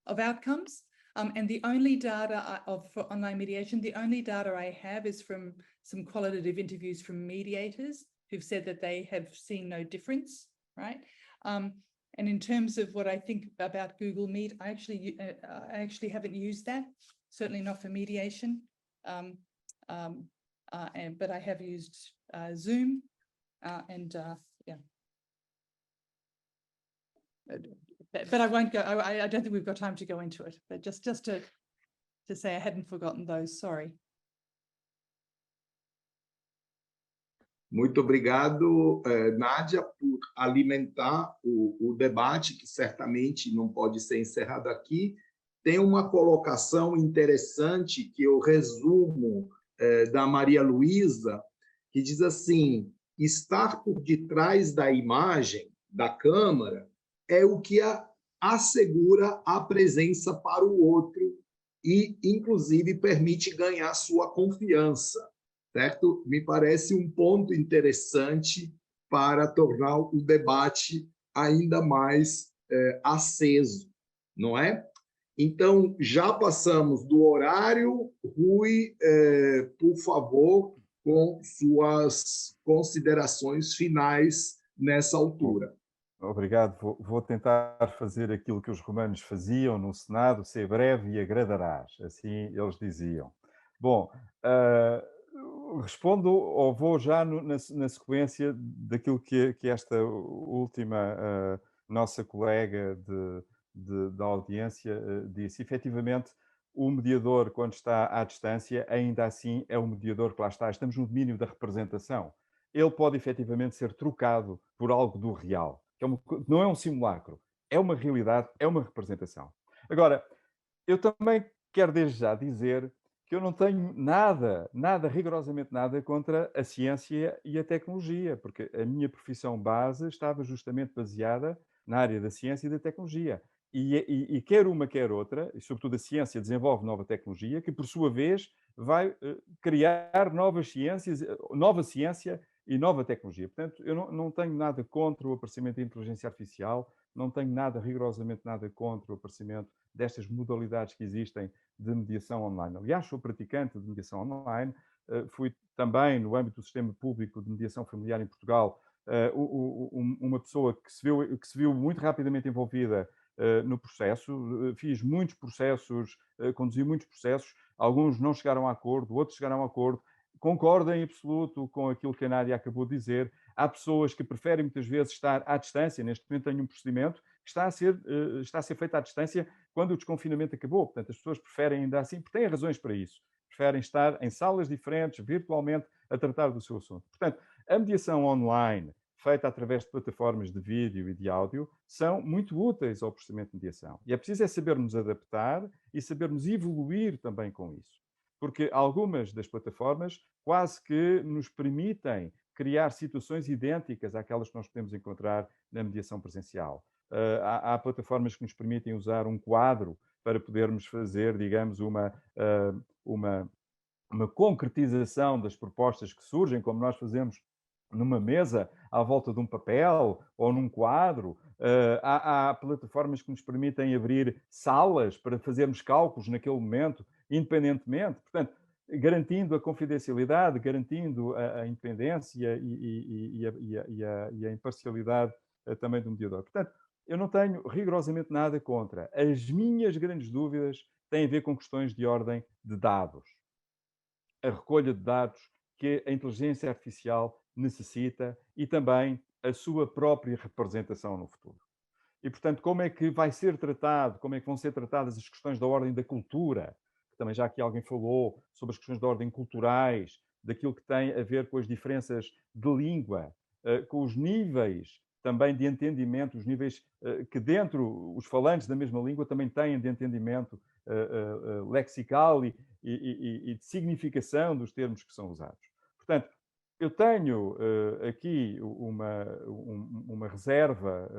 outcomes. And the only data for online mediation, the only data I have is from some qualitative interviews from mediators who've said that they have seen no difference, right? And in terms of what I think about Google Meet, I actually haven't used that, certainly not for mediation. But I have used Zoom yeah. But I won't go, I don't think we've got time to go into it, but just to say I hadn't forgotten those, sorry. Muito obrigado, Nádia, por alimentar o debate, que certamente não pode ser encerrado aqui. Tem uma colocação interessante que eu resumo da Maria Luísa, que diz assim: estar por detrás da imagem, da câmera, é o que assegura a presença para o outro e, inclusive, permite ganhar sua confiança, certo? Me parece um ponto interessante para tornar o debate ainda mais aceso, não é? Então, já passamos do horário. Rui, por favor, com suas considerações finais nessa altura. Obrigado. Vou tentar fazer aquilo que os romanos faziam no Senado, ser breve e agradarás. Assim eles diziam. Bom, respondo, ou vou já na sequência daquilo que esta última nossa colega da audiência disse. Efetivamente, o mediador, quando está à distância, ainda assim é o mediador que lá está. Estamos no domínio da representação. Ele pode efetivamente ser trocado por algo do real. Não é um simulacro, é uma realidade, é uma representação. Agora, eu também quero desde já dizer que eu não tenho nada, rigorosamente nada, contra a ciência e a tecnologia, porque a minha profissão base estava justamente baseada na área da ciência e da tecnologia. E quer uma, quer outra, e sobretudo a ciência desenvolve nova tecnologia, que por sua vez vai criar novas ciências, nova ciência e nova tecnologia. Portanto, eu não tenho nada contra o aparecimento da inteligência artificial, não tenho rigorosamente nada contra o aparecimento destas modalidades que existem de mediação online. Aliás, sou praticante de mediação online, fui também, no âmbito do sistema público de mediação familiar em Portugal, uma pessoa que se viu muito rapidamente envolvida no processo, fiz muitos processos, conduzi muitos processos, alguns não chegaram a acordo, outros chegaram a acordo. Concordo em absoluto com aquilo que a Nádia acabou de dizer. Há pessoas que preferem muitas vezes estar à distância. Neste momento tenho um procedimento que está a ser feito à distância quando o desconfinamento acabou. Portanto, as pessoas preferem ainda assim, porque têm razões para isso. Preferem estar em salas diferentes, virtualmente, a tratar do seu assunto. Portanto, a mediação online, feita através de plataformas de vídeo e de áudio, são muito úteis ao procedimento de mediação. E é preciso sabermos adaptar e sabermos evoluir também com isso. Porque algumas das plataformas quase que nos permitem criar situações idênticas àquelas que nós podemos encontrar na mediação presencial. Há plataformas que nos permitem usar um quadro para podermos fazer, digamos, uma concretização das propostas que surgem, como nós fazemos numa mesa à volta de um papel ou num quadro. Há plataformas que nos permitem abrir salas para fazermos cálculos naquele momento, independentemente. Portanto, garantindo a confidencialidade, garantindo a independência e a imparcialidade também do mediador. Portanto, eu não tenho rigorosamente nada contra. As minhas grandes dúvidas têm a ver com questões de ordem de dados. A recolha de dados que a inteligência artificial necessita e também a sua própria representação no futuro. E, portanto, como é que vai ser tratado, como é que vão ser tratadas as questões da ordem da cultura, que também já aqui alguém falou sobre as questões da ordem culturais, daquilo que tem a ver com as diferenças de língua, com os níveis também de entendimento, os níveis que dentro os falantes da mesma língua também têm de entendimento lexical e de significação dos termos que são usados. Portanto, eu tenho aqui uma reserva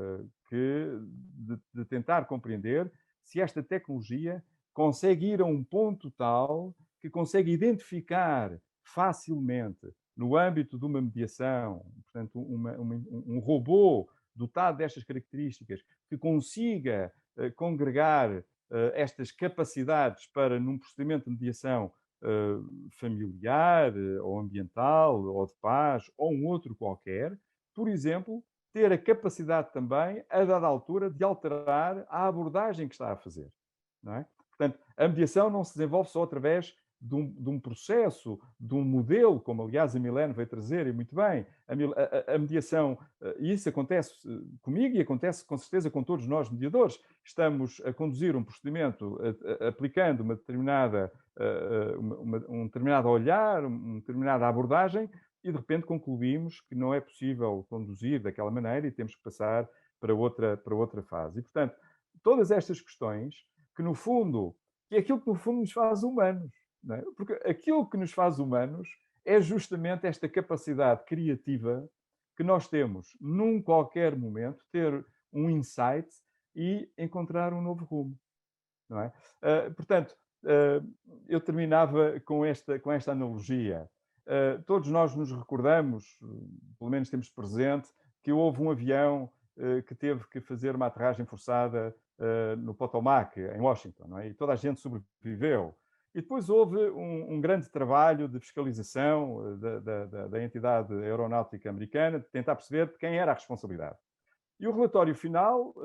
de tentar compreender se esta tecnologia consegue ir a um ponto tal que consegue identificar facilmente, no âmbito de uma mediação, portanto, um robô dotado destas características, que consiga congregar estas capacidades para, num procedimento de mediação familiar, ou ambiental, ou de paz, ou um outro qualquer, por exemplo, ter a capacidade também, a dada altura, de alterar a abordagem que está a fazer. Não é? Portanto, a mediação não se desenvolve só através de um processo, de um modelo, como aliás a Milene veio trazer, e muito bem, a mediação, e isso acontece comigo e acontece com certeza com todos nós mediadores, estamos a conduzir um procedimento aplicando um determinado olhar, uma determinada abordagem, e de repente concluímos que não é possível conduzir daquela maneira e temos que passar para outra fase. E, portanto, todas estas questões, que é aquilo que no fundo nos faz humanos, não é? Porque aquilo que nos faz humanos é justamente esta capacidade criativa que nós temos, num qualquer momento, ter um insight e encontrar um novo rumo, não é? Portanto, eu terminava com esta analogia. Todos nós nos recordamos, pelo menos temos presente, que houve um avião que teve que fazer uma aterragem forçada no Potomac, em Washington, não é? E toda a gente sobreviveu. E depois houve um grande trabalho de fiscalização da entidade aeronáutica americana, de tentar perceber de quem era a responsabilidade. E o relatório final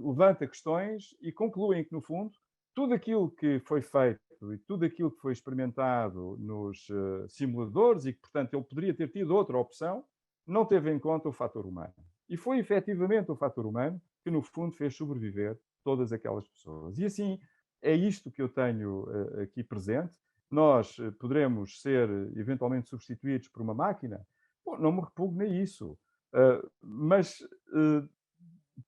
levanta questões e concluem que, no fundo, tudo aquilo que foi feito e tudo aquilo que foi experimentado nos simuladores e que, portanto, ele poderia ter tido outra opção, não teve em conta o fator humano. E foi efetivamente o fator humano que, no fundo, fez sobreviver todas aquelas pessoas. E assim, é isto que eu tenho aqui presente. Nós poderemos ser eventualmente substituídos por uma máquina? Bom, não me repugna isso. Mas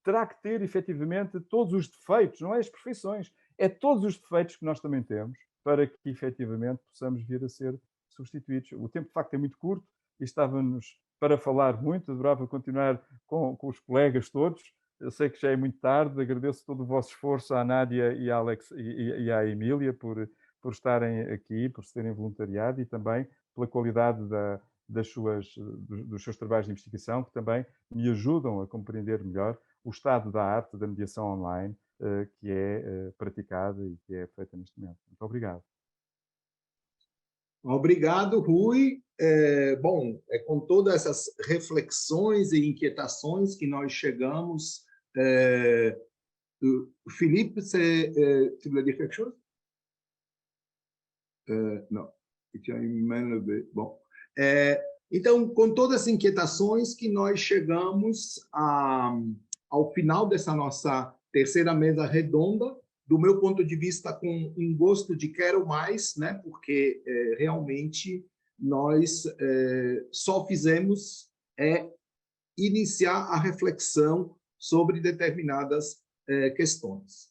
terá que ter efetivamente todos os defeitos, não é as perfeições, é todos os defeitos que nós também temos para que efetivamente possamos vir a ser substituídos. O tempo de facto é muito curto e estávamos para falar muito, adorava continuar com os colegas todos. Eu sei que já é muito tarde, agradeço todo o vosso esforço à Nádia e à, Alex, e à Emília por estarem aqui, por se terem voluntariado e também pela qualidade dos seus trabalhos de investigação, que também me ajudam a compreender melhor o estado da arte da mediação online que é praticada e que é feita neste momento. Muito obrigado. Obrigado, Rui. Bom, com todas essas reflexões e inquietações que nós chegamos. Felipe, tu voulais dire quelque chose? Não. Bom. Então, com todas as inquietações que nós chegamos ao final dessa nossa terceira mesa redonda, do meu ponto de vista, com um gosto de quero mais, né? Porque realmente nós só fizemos iniciar a reflexão sobre determinadas questões.